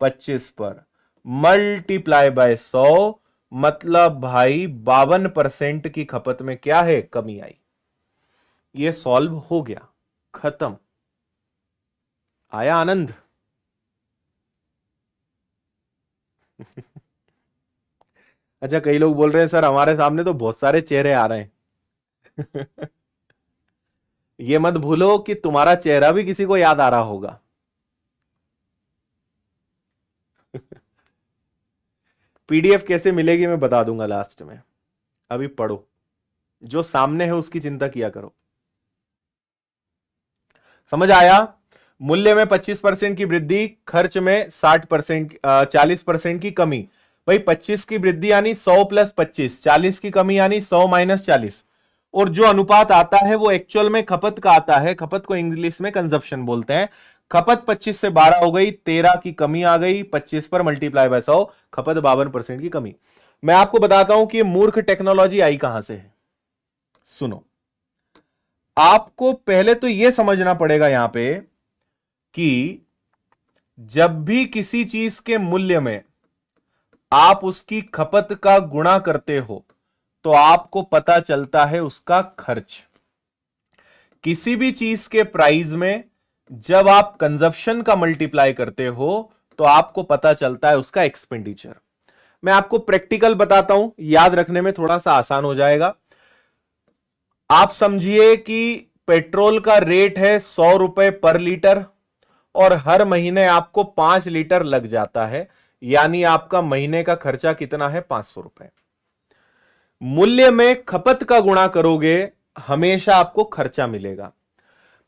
25 पर। मल्टीप्लाई बाय 100, मतलब भाई 52% की खपत में क्या है, कमी आई। ये सॉल्व हो गया, खत्म। आया आनंद। अच्छा, कई लोग बोल रहे हैं सर हमारे सामने तो बहुत सारे चेहरे आ रहे हैं। ये मत भूलो कि तुम्हारा चेहरा भी किसी को याद आ रहा होगा। पीडीएफ कैसे मिलेगी मैं बता दूंगा लास्ट में, अभी पढ़ो, जो सामने है उसकी चिंता किया करो। समझ आया। मूल्य में 25% की वृद्धि, खर्च में 60%, 40% की कमी। भाई 25 की वृद्धि यानी 100 प्लस 25, 40 की कमी यानी 100 माइनस 40। और जो अनुपात आता है वो एक्चुअल में खपत का आता है, खपत को इंग्लिश में कंजप्शन बोलते हैं। खपत 25 से 12 हो गई, 13 की कमी आ गई, 25 पर मल्टीप्लाई बाय 100, खपत 52% की कमी। मैं आपको बताता हूं कि ये मूर्ख टेक्नोलॉजी आई कहां से है। सुनो, आपको पहले तो यह समझना पड़ेगा यहां पे कि जब भी किसी चीज के मूल्य में आप उसकी खपत का गुणा करते हो तो आपको पता चलता है उसका खर्च। किसी भी चीज के प्राइस में जब आप कंजप्शन का मल्टीप्लाई करते हो तो आपको पता चलता है उसका एक्सपेंडिचर। मैं आपको प्रैक्टिकल बताता हूं, याद रखने में थोड़ा सा आसान हो जाएगा। आप समझिए कि पेट्रोल का रेट है 100 रुपए पर लीटर और हर महीने आपको 5 लीटर लग जाता है, यानी आपका महीने का खर्चा कितना है, 500 रुपए। मूल्य में खपत का गुणा करोगे हमेशा आपको खर्चा मिलेगा।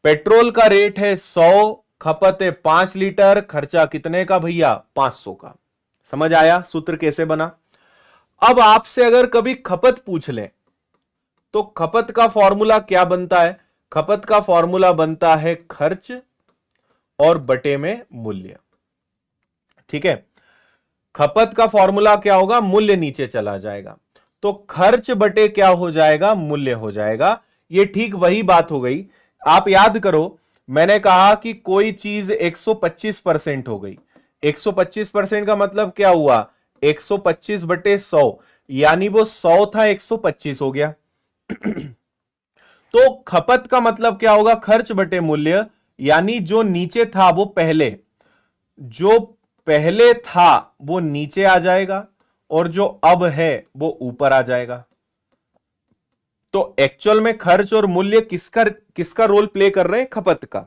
पेट्रोल का रेट है 100, खपत है 5 लीटर, खर्चा कितने का भैया, 500 का। समझ आया सूत्र कैसे बना। अब आपसे अगर कभी खपत पूछ लें तो खपत का फॉर्मूला क्या बनता है, खपत का फॉर्मूला बनता है खर्च और बटे में मूल्य। ठीक है, खपत का फॉर्मूला क्या होगा, मूल्य नीचे चला जाएगा तो खर्च बटे क्या हो जाएगा, मूल्य हो जाएगा। ये ठीक वही बात हो गई। आप याद करो, मैंने कहा कि कोई चीज 125% हो गई। 125% का मतलब क्या हुआ, 125 बटे 100, यानी वो 100 था 125 हो गया। तो खपत का मतलब क्या होगा, खर्च बटे मूल्य, यानी जो नीचे था वो पहले, जो पहले था वो नीचे आ जाएगा और जो अब है वो ऊपर आ जाएगा। तो एक्चुअल में खर्च और मूल्य किसका किसका रोल प्ले कर रहे हैं, खपत का।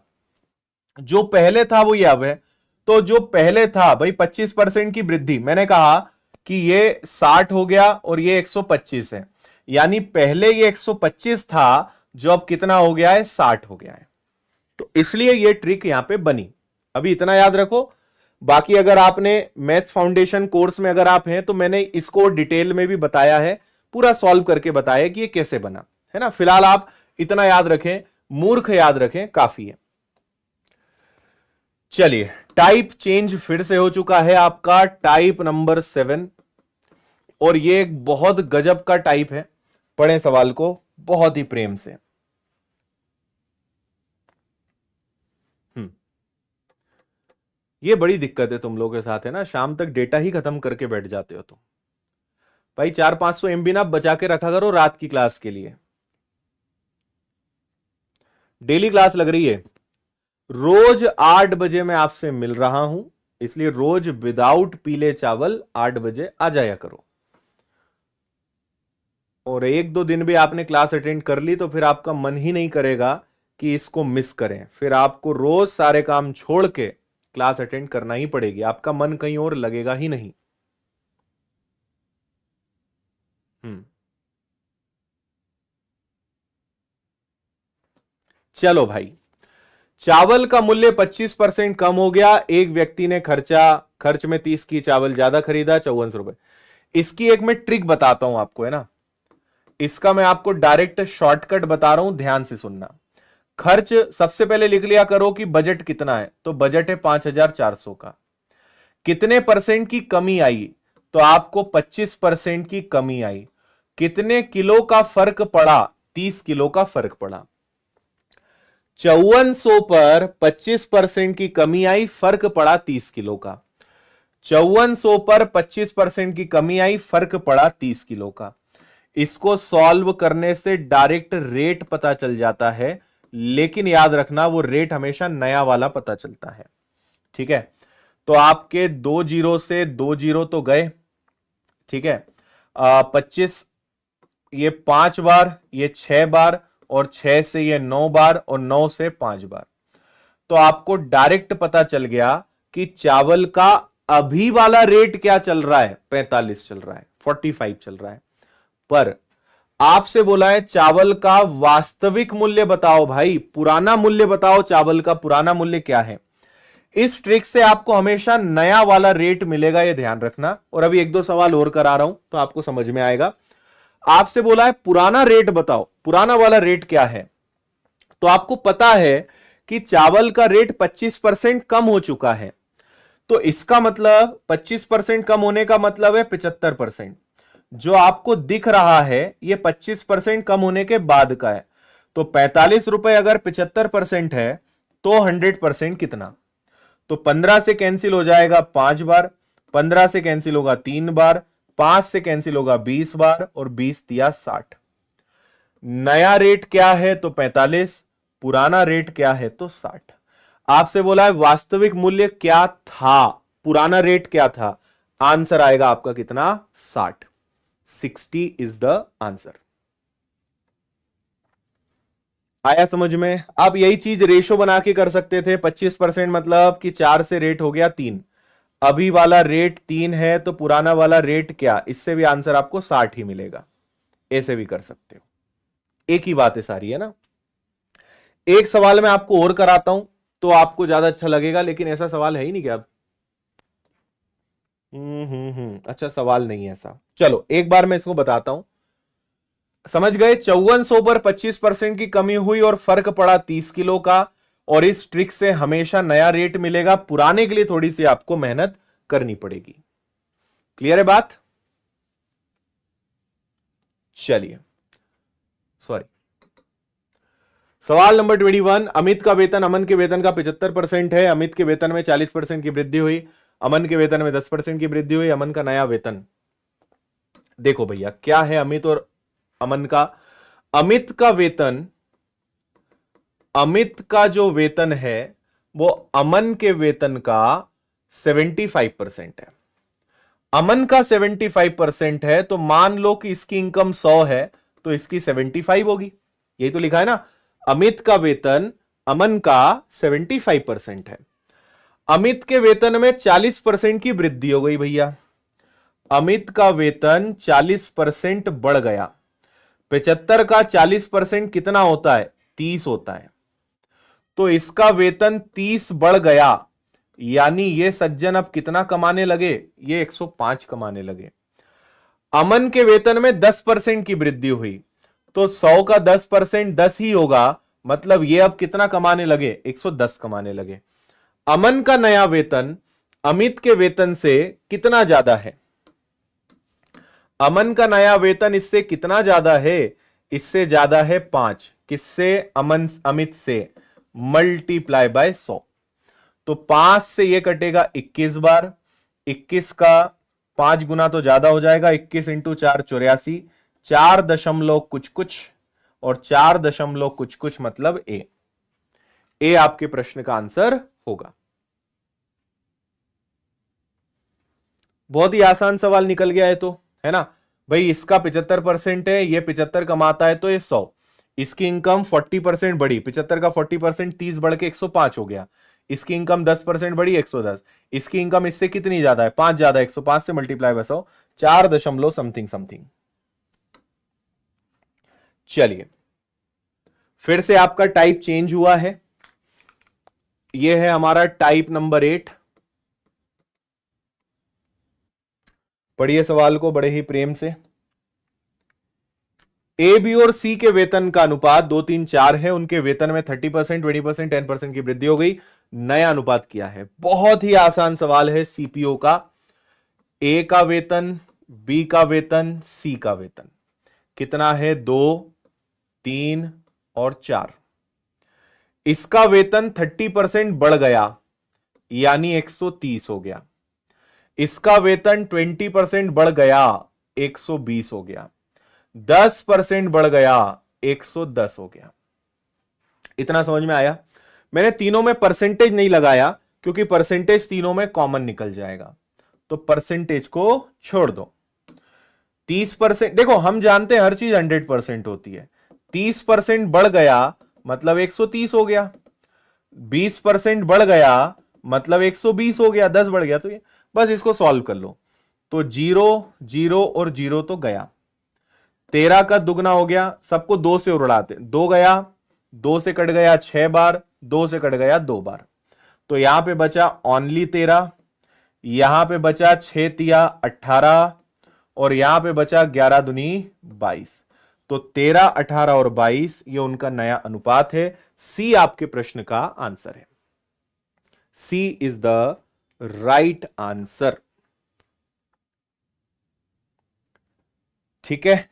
जो पहले था वो ये अब है। तो जो पहले था भाई 25% की वृद्धि, मैंने कहा कि ये 60 हो गया और ये 125 है, यानी पहले ये 125 था जो अब कितना हो गया है, 60 हो गया है। तो इसलिए ये ट्रिक यहां पे बनी। अभी इतना याद रखो। बाकी अगर आपने मैथ्स फाउंडेशन कोर्स में अगर आप हैं तो मैंने इसको डिटेल में भी बताया है, पूरा सॉल्व करके बताया कि ये कैसे बना है ना। फिलहाल आप इतना याद रखें, मूर्ख याद रखें, काफी है। चलिए, टाइप चेंज फिर से हो चुका है आपका, टाइप नंबर 7, और ये एक बहुत गजब का टाइप है। पढ़ें सवाल को बहुत ही प्रेम से। ये बड़ी दिक्कत है तुम लोगों के साथ है ना, शाम तक डेटा ही खत्म करके बैठ जाते हो तुम। भाई 400-500 MB ना बचा के रखा करो रात की क्लास के लिए। डेली क्लास लग रही है, रोज 8 बजे मैं आपसे मिल रहा हूं, इसलिए रोज विदाउट पीले चावल 8 बजे आ जाया करो। और 1-2 दिन भी आपने क्लास अटेंड कर ली तो फिर आपका मन ही नहीं करेगा कि इसको मिस करें, फिर आपको रोज सारे काम छोड़ के क्लास अटेंड करना ही पड़ेगी, आपका मन कहीं और लगेगा ही नहीं। चलो भाई, चावल का मूल्य 25% कम हो गया, एक व्यक्ति ने खर्च में 30 की चावल ज्यादा खरीदा, 54 रुपए। इसकी एक मैं ट्रिक बताता हूं आपको, है ना। इसका मैं आपको डायरेक्ट शॉर्टकट बता रहा हूं, ध्यान से सुनना। खर्च सबसे पहले लिख लिया करो कि बजट कितना है, तो बजट है 5400 का। कितने परसेंट की कमी आई, तो आपको 25% की कमी आई। कितने किलो का फर्क पड़ा, 30 किलो का फर्क पड़ा। 5400 पर 25% की कमी आई, फर्क पड़ा 30 किलो का। 5400 पर 25% की कमी आई, फर्क पड़ा 30 किलो का। इसको सॉल्व करने से डायरेक्ट रेट पता चल जाता है, लेकिन याद रखना वो रेट हमेशा नया वाला पता चलता है। ठीक है, तो आपके 2 जीरो से 2 जीरो तो गए। ठीक है, 25, ये 5 बार, ये 6 बार, और 6 से ये 9 बार, और 9 से 5 बार। तो आपको डायरेक्ट पता चल गया कि चावल का अभी वाला रेट क्या चल रहा है, 45 चल रहा है, 45 चल रहा है। पर आपसे बोला है चावल का वास्तविक मूल्य बताओ भाई, पुराना मूल्य बताओ, चावल का पुराना मूल्य क्या है। इस ट्रिक से आपको हमेशा नया वाला रेट मिलेगा, यह ध्यान रखना। और अभी 1-2 सवाल और करा रहा हूं तो आपको समझ में आएगा। आपसे बोला है पुराना रेट बताओ, पुराना वाला रेट क्या है, तो आपको पता है कि चावल का रेट 25% कम हो चुका है। तो इसका मतलब 25% कम होने का मतलब है 75%। जो आपको दिख रहा है ये 25% कम होने के बाद का है। तो 45 रुपए अगर 75% है तो 100% कितना? तो 15 से कैंसिल हो जाएगा 5 बार, 15 से कैंसिल होगा 3 बार, 5 से कैंसिल होगा 20 बार, और 20 दिया 60। नया रेट क्या है? तो 45। पुराना रेट क्या है? तो 60। आपसे बोला है वास्तविक मूल्य क्या था, पुराना रेट क्या था। आंसर आएगा आपका कितना? 60। 60 इज द आंसर। आया समझ में? आप यही चीज रेशो बना के कर सकते थे। 25% मतलब कि 4 से रेट हो गया 3। अभी वाला रेट 3 है तो पुराना वाला रेट क्या, इससे भी आंसर आपको 60 ही मिलेगा। ऐसे भी कर सकते हो, एक ही बात है सारी, है ना। एक सवाल मैं आपको और कराता हूं तो आपको ज्यादा अच्छा लगेगा, लेकिन ऐसा सवाल है ही नहीं क्या अब? अच्छा, सवाल नहीं है ऐसा। चलो एक बार मैं इसको बताता हूं। समझ गए? 5400 पर 25% की कमी हुई और फर्क पड़ा 30 किलो का, और इस ट्रिक से हमेशा नया रेट मिलेगा। पुराने के लिए थोड़ी सी आपको मेहनत करनी पड़ेगी। क्लियर है बात? चलिए, सॉरी। सवाल नंबर 21। अमित का वेतन अमन के वेतन का 75% है। अमित के वेतन में 40% की वृद्धि हुई, अमन के वेतन में 10% की वृद्धि हुई। अमन का नया वेतन, देखो भैया क्या है अमित और अमन का। अमित का वेतन, अमित का जो वेतन है वो अमन के वेतन का 75% है। अमन का 75% है, तो मान लो कि इसकी इनकम 100 है तो इसकी 75 होगी। यही तो लिखा है ना। अमित का वेतन अमन का 75% है। अमित के वेतन में 40% की वृद्धि हो गई भैया। अमित का वेतन 40% बढ़ गया। 75 का 40% कितना होता है? 30 होता है। तो इसका वेतन 30 बढ़ गया, यानी ये सज्जन अब कितना कमाने लगे? ये 105 कमाने लगे। अमन के वेतन में 10% की वृद्धि हुई, तो 100 का 10% 10 ही होगा, मतलब ये अब कितना कमाने लगे? 110 कमाने लगे। अमन का नया वेतन अमित के वेतन से कितना ज्यादा है? अमन का नया वेतन इससे कितना ज्यादा है? इससे ज्यादा है 5। किससे? अमित से। Multiply by 100। तो 5 से ये कटेगा 21 बार। 21 का 5 गुना तो ज्यादा हो जाएगा। 21 इंटू 4 84। 4 दशमलव कुछ कुछ, और 4 दशमलव कुछ कुछ मतलब ए आपके प्रश्न का आंसर होगा। बहुत ही आसान सवाल निकल गया है तो, है ना भाई। इसका 75% है, ये 75 कमाता है तो ये 100। इसकी इनकम 40% बढ़ी, 75 का 40% 30 बढ़ के 105 हो गया। इसकी इनकम 10% बढ़ी, 110। इसकी इनकम इससे कितनी ज्यादा है? 5 ज्यादा। 105 से मल्टीप्लाई बाय 100, 4 दशमलव समथिंग समथिंग। चलिए, फिर से आपका टाइप चेंज हुआ है। यह है हमारा टाइप नंबर 8। पढ़िए सवाल को बड़े ही प्रेम से। ए, बी और सी के वेतन का अनुपात 2 3 4 है। उनके वेतन में 30%, 20%, 10% की वृद्धि हो गई। नया अनुपात क्या है? बहुत ही आसान सवाल है सीपीओ का। ए का वेतन, बी का वेतन, सी का वेतन कितना है? 2, 3 और 4। इसका वेतन 30% बढ़ गया, यानी 130 हो गया। इसका वेतन 20% बढ़ गया, 120 हो गया। 10% बढ़ गया, 110 हो गया। इतना समझ में आया? मैंने तीनों में परसेंटेज नहीं लगाया क्योंकि परसेंटेज तीनों में कॉमन निकल जाएगा, तो परसेंटेज को छोड़ दो। 30%, देखो हम जानते हैं हर चीज 100% होती है। 30% बढ़ गया मतलब 130 हो गया। 20% बढ़ गया मतलब 120 हो गया। 10 बढ़ गया तो ये, बस इसको सॉल्व कर लो। तो 0 0 और 0 तो गया। 13 का दुगना हो गया, सबको 2 से उड़ाते। 2 गया, 2 से कट गया 6 बार, 2 से कट गया 2 बार। तो यहां पे बचा ओनली 13, यहां पे बचा 6 तिया 18, और यहां पे बचा 11 दूनी 22। तो तो 13, 18 और 22 ये उनका नया अनुपात है। सी आपके प्रश्न का आंसर है। सी इज द राइट आंसर। ठीक है।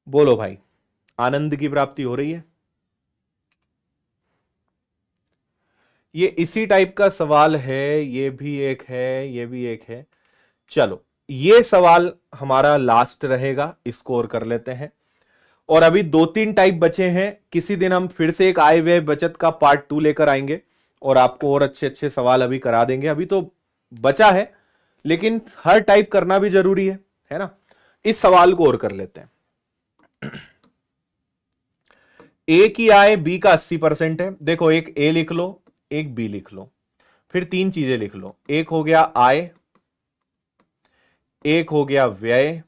बोलो भाई, आनंद की प्राप्ति हो रही है? ये इसी टाइप का सवाल है, ये भी एक है, ये भी एक है। चलो, ये सवाल हमारा लास्ट रहेगा, स्कोर कर लेते हैं। और अभी 2-3 टाइप बचे हैं। किसी दिन हम फिर से एक आय व्यय बचत का पार्ट 2 लेकर आएंगे और आपको और अच्छे अच्छे सवाल अभी करा देंगे। अभी तो बचा है, लेकिन हर टाइप करना भी जरूरी है ना। इस सवाल को और कर लेते हैं। ए की आय बी का 80% है। देखो, एक ए लिख लो, एक बी लिख लो, फिर 3 चीजें लिख लो। एक हो गया आय, एक हो गया व्यय,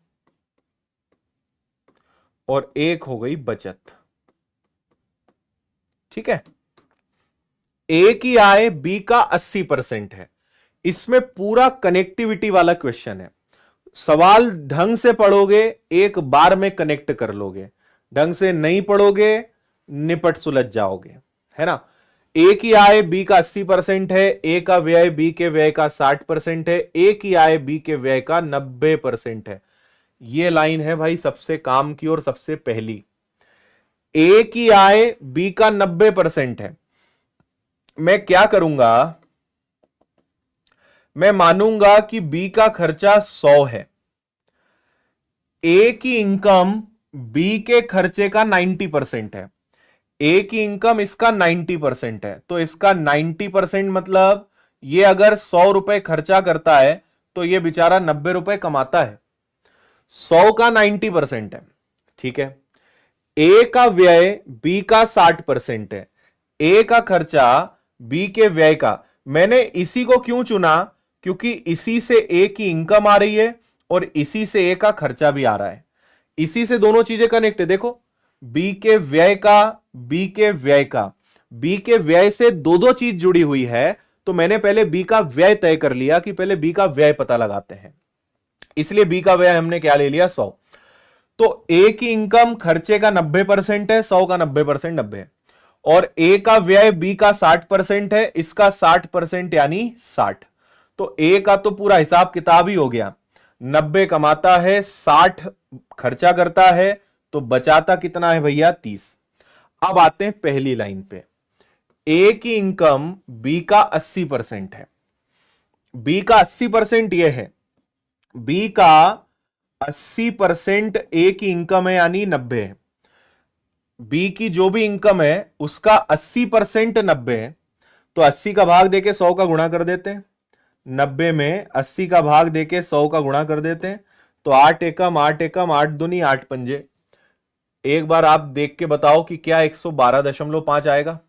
और एक हो गई बचत। ठीक है। ए की आय बी का 80% है। इसमें पूरा कनेक्टिविटी वाला क्वेश्चन है। सवाल ढंग से पढ़ोगे एक बार में कनेक्ट कर लोगे, ढंग से नहीं पढ़ोगे निपट सुलझ जाओगे, है ना। ए की आय बी का 80% है, ए का व्यय बी के व्यय का 60% है, ए की आय बी के व्यय का 90% है। ये लाइन है भाई सबसे काम की और सबसे पहली। ए की आय बी का 90% है। मैं क्या करूंगा, मैं मानूंगा कि बी का खर्चा 100 है। ए की इनकम बी के खर्चे का 90% है। ए की इनकम इसका 90% है, तो इसका 90% मतलब ये अगर 100 रुपए खर्चा करता है तो ये बेचारा 90 रुपए कमाता है। 100 का 90% है। ठीक है। ए का व्यय बी का 60% है। ए का खर्चा बी के व्यय का। मैंने इसी को क्यों चुना, क्योंकि इसी से ए की इनकम आ रही है और इसी से ए का खर्चा भी आ रहा है। इसी से दोनों चीजें कनेक्ट है। देखो, बी के व्यय का, बी के व्यय का, बी के व्यय से दो दो चीज जुड़ी हुई है। तो मैंने पहले बी का व्यय तय कर लिया कि पहले बी का व्यय पता लगाते हैं, इसलिए बी का व्यय हमने क्या ले लिया, 100। तो ए की इनकम खर्चे का 90% है, 100 का 90% 90 है। और ए का व्यय बी का 60% है, इसका 60% यानी 60। तो ए का तो पूरा हिसाब किताब ही हो गया। 90 कमाता है, 60 खर्चा करता है, तो बचाता कितना है भैया, 30। अब आते हैं पहली लाइन पे। ए की इनकम बी का 80% है। बी का 80% यह है, बी का 80% ए की इनकम है यानी 90 है। बी की जो भी इनकम है उसका 80% 90 है। तो 80 का भाग देके 100 का गुणा कर देते हैं। 90 में 80 का भाग देके 100 का गुणा कर देते हैं। तो 8 एकम 8 एकम 8 दूनी 8 पंजे। एक बार आप देख के बताओ कि क्या 112.5 आएगा।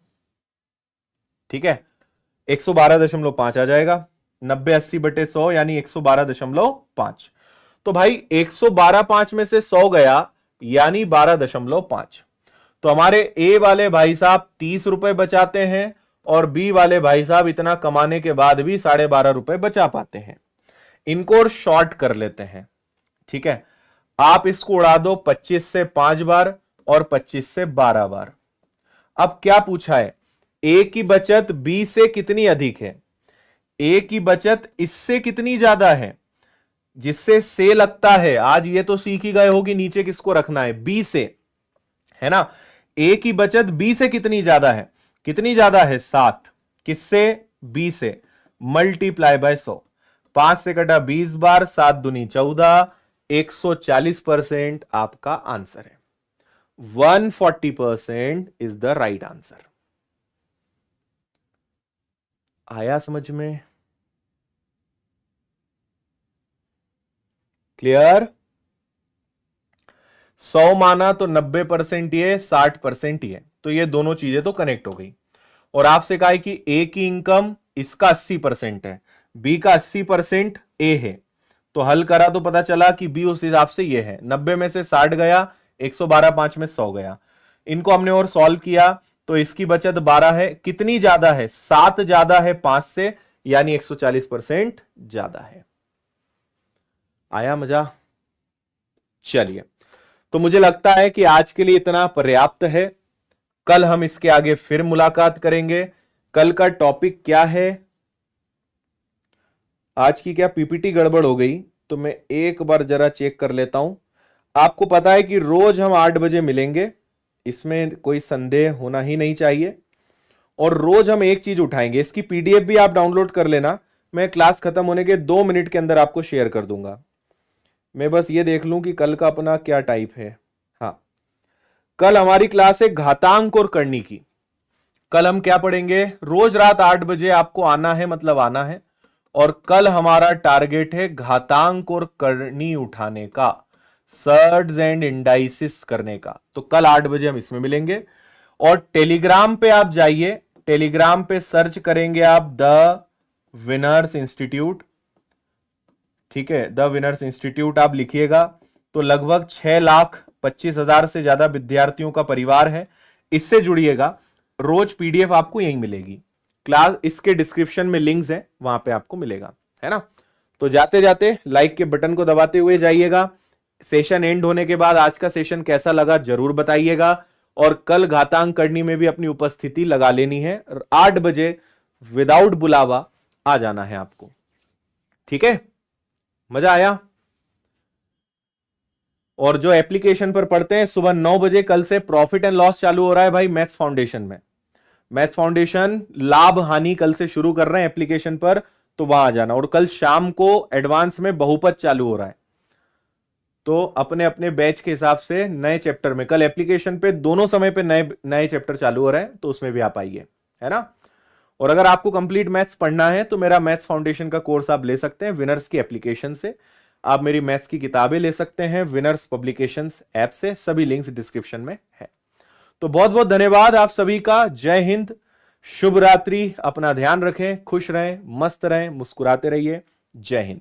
ठीक है, 112.5 आ जाएगा। 90 80 बटे 100 यानी 112.5। तो भाई 112.5 में से 100 गया यानी 12.5। तो हमारे ए वाले भाई साहब 30 रुपए बचाते हैं और बी वाले भाई साहब इतना कमाने के बाद भी 12.5 रुपए बचा पाते हैं। इनको और शॉर्ट कर लेते हैं। ठीक है, आप इसको उड़ा दो 25 से 5 बार और 25 से 12 बार। अब क्या पूछा है, ए की बचत बी से कितनी अधिक है। ए की बचत इससे कितनी ज्यादा है, जिससे से लगता है। आज ये तो सीख ही गए होगी नीचे किसको रखना है, बी से, है ना। ए की बचत बी से कितनी ज्यादा है, कितनी ज्यादा है, 7। किससे, बी से। Multiply by 100। 5 से कटा 20 बार, 7 दूनी 14। 140% आपका आंसर है। 140% इज द राइट आंसर। आया समझ में, क्लियर। 100 माना तो 90% ये, 60% ये, तो ये दोनों चीजें तो कनेक्ट हो गई। और आपसे कहा है कि ए की इनकम इसका 80% है, बी का 80% ए है। तो हल करा तो पता चला कि बी उस हिसाब से ये है। 90 में से 60 गया 112 5 में 100 गया। इनको हमने और सॉल्व किया तो इसकी बचत 12 है। कितनी ज्यादा है? 7 ज्यादा है 5 से, यानी 140% ज्यादा है। आया मजा? चलिए, तो मुझे लगता है कि आज के लिए इतना पर्याप्त है। कल हम इसके आगे फिर मुलाकात करेंगे। कल का टॉपिक क्या है? आज की क्या पीपीटी गड़बड़ हो गई? तो मैं एक बार जरा चेक कर लेता हूं। आपको पता है कि रोज हम 8 बजे मिलेंगे, इसमें कोई संदेह होना ही नहीं चाहिए। और रोज हम एक चीज उठाएंगे। इसकी पीडीएफ भी आप डाउनलोड कर लेना, मैं क्लास खत्म होने के 2 मिनट के अंदर आपको शेयर कर दूंगा। मैं बस ये देख लूं कि कल का अपना क्या टाइप है। हाँ, कल हमारी क्लास है घातांक और करनी की। कल हम क्या पढ़ेंगे? रोज रात 8 बजे आपको आना है, मतलब आना है। और कल हमारा टारगेट है घातांक और करनी उठाने का, सर्ड्स एंड इंडाइसिस करने का। तो कल 8 बजे हम इसमें मिलेंगे। और टेलीग्राम पे आप जाइए, टेलीग्राम पे सर्च करेंगे आप द विनर्स इंस्टीट्यूट। ठीक है, द विनर्स इंस्टीट्यूट आप लिखिएगा तो लगभग 6,25,000 से ज्यादा विद्यार्थियों का परिवार है। इससे जुड़िएगा, रोज पीडीएफ आपको यहीं मिलेगी। क्लास इसके डिस्क्रिप्शन में लिंक्स हैं, वहां पे आपको मिलेगा, है ना। तो जाते जाते लाइक के बटन को दबाते हुए जाइएगा। सेशन एंड होने के बाद आज का सेशन कैसा लगा जरूर बताइएगा। और कल घातांक करनी में भी अपनी उपस्थिति लगा लेनी है। 8 बजे विदाउट बुलावा आ जाना है आपको। ठीक है, मजा आया? और जो एप्लीकेशन पर पढ़ते हैं, सुबह 9 बजे कल से प्रॉफिट एंड लॉस चालू हो रहा है भाई मैथ्स फाउंडेशन में। मैथ्स फाउंडेशन लाभ हानि कल से शुरू कर रहे हैं एप्लीकेशन पर, तो वहां आ जाना। और कल शाम को एडवांस में बहुपद चालू हो रहा है, तो अपने अपने बैच के हिसाब से नए चैप्टर में, कल एप्लीकेशन पे दोनों समय पे नए नए चैप्टर चालू हो रहे हैं, तो उसमें भी आप आइए, है ना। और अगर आपको कंप्लीट मैथ्स पढ़ना है तो मेरा मैथ्स फाउंडेशन का कोर्स आप ले सकते हैं विनर्स की एप्लीकेशन से। आप मेरी मैथ्स की किताबें ले सकते हैं विनर्स पब्लिकेशंस ऐप से, सभी लिंक्स डिस्क्रिप्शन में है। तो बहुत बहुत धन्यवाद आप सभी का। जय हिंद, शुभ रात्रि, अपना ध्यान रखें, खुश रहें, मस्त रहें, मुस्कुराते रहिए। जय हिंद।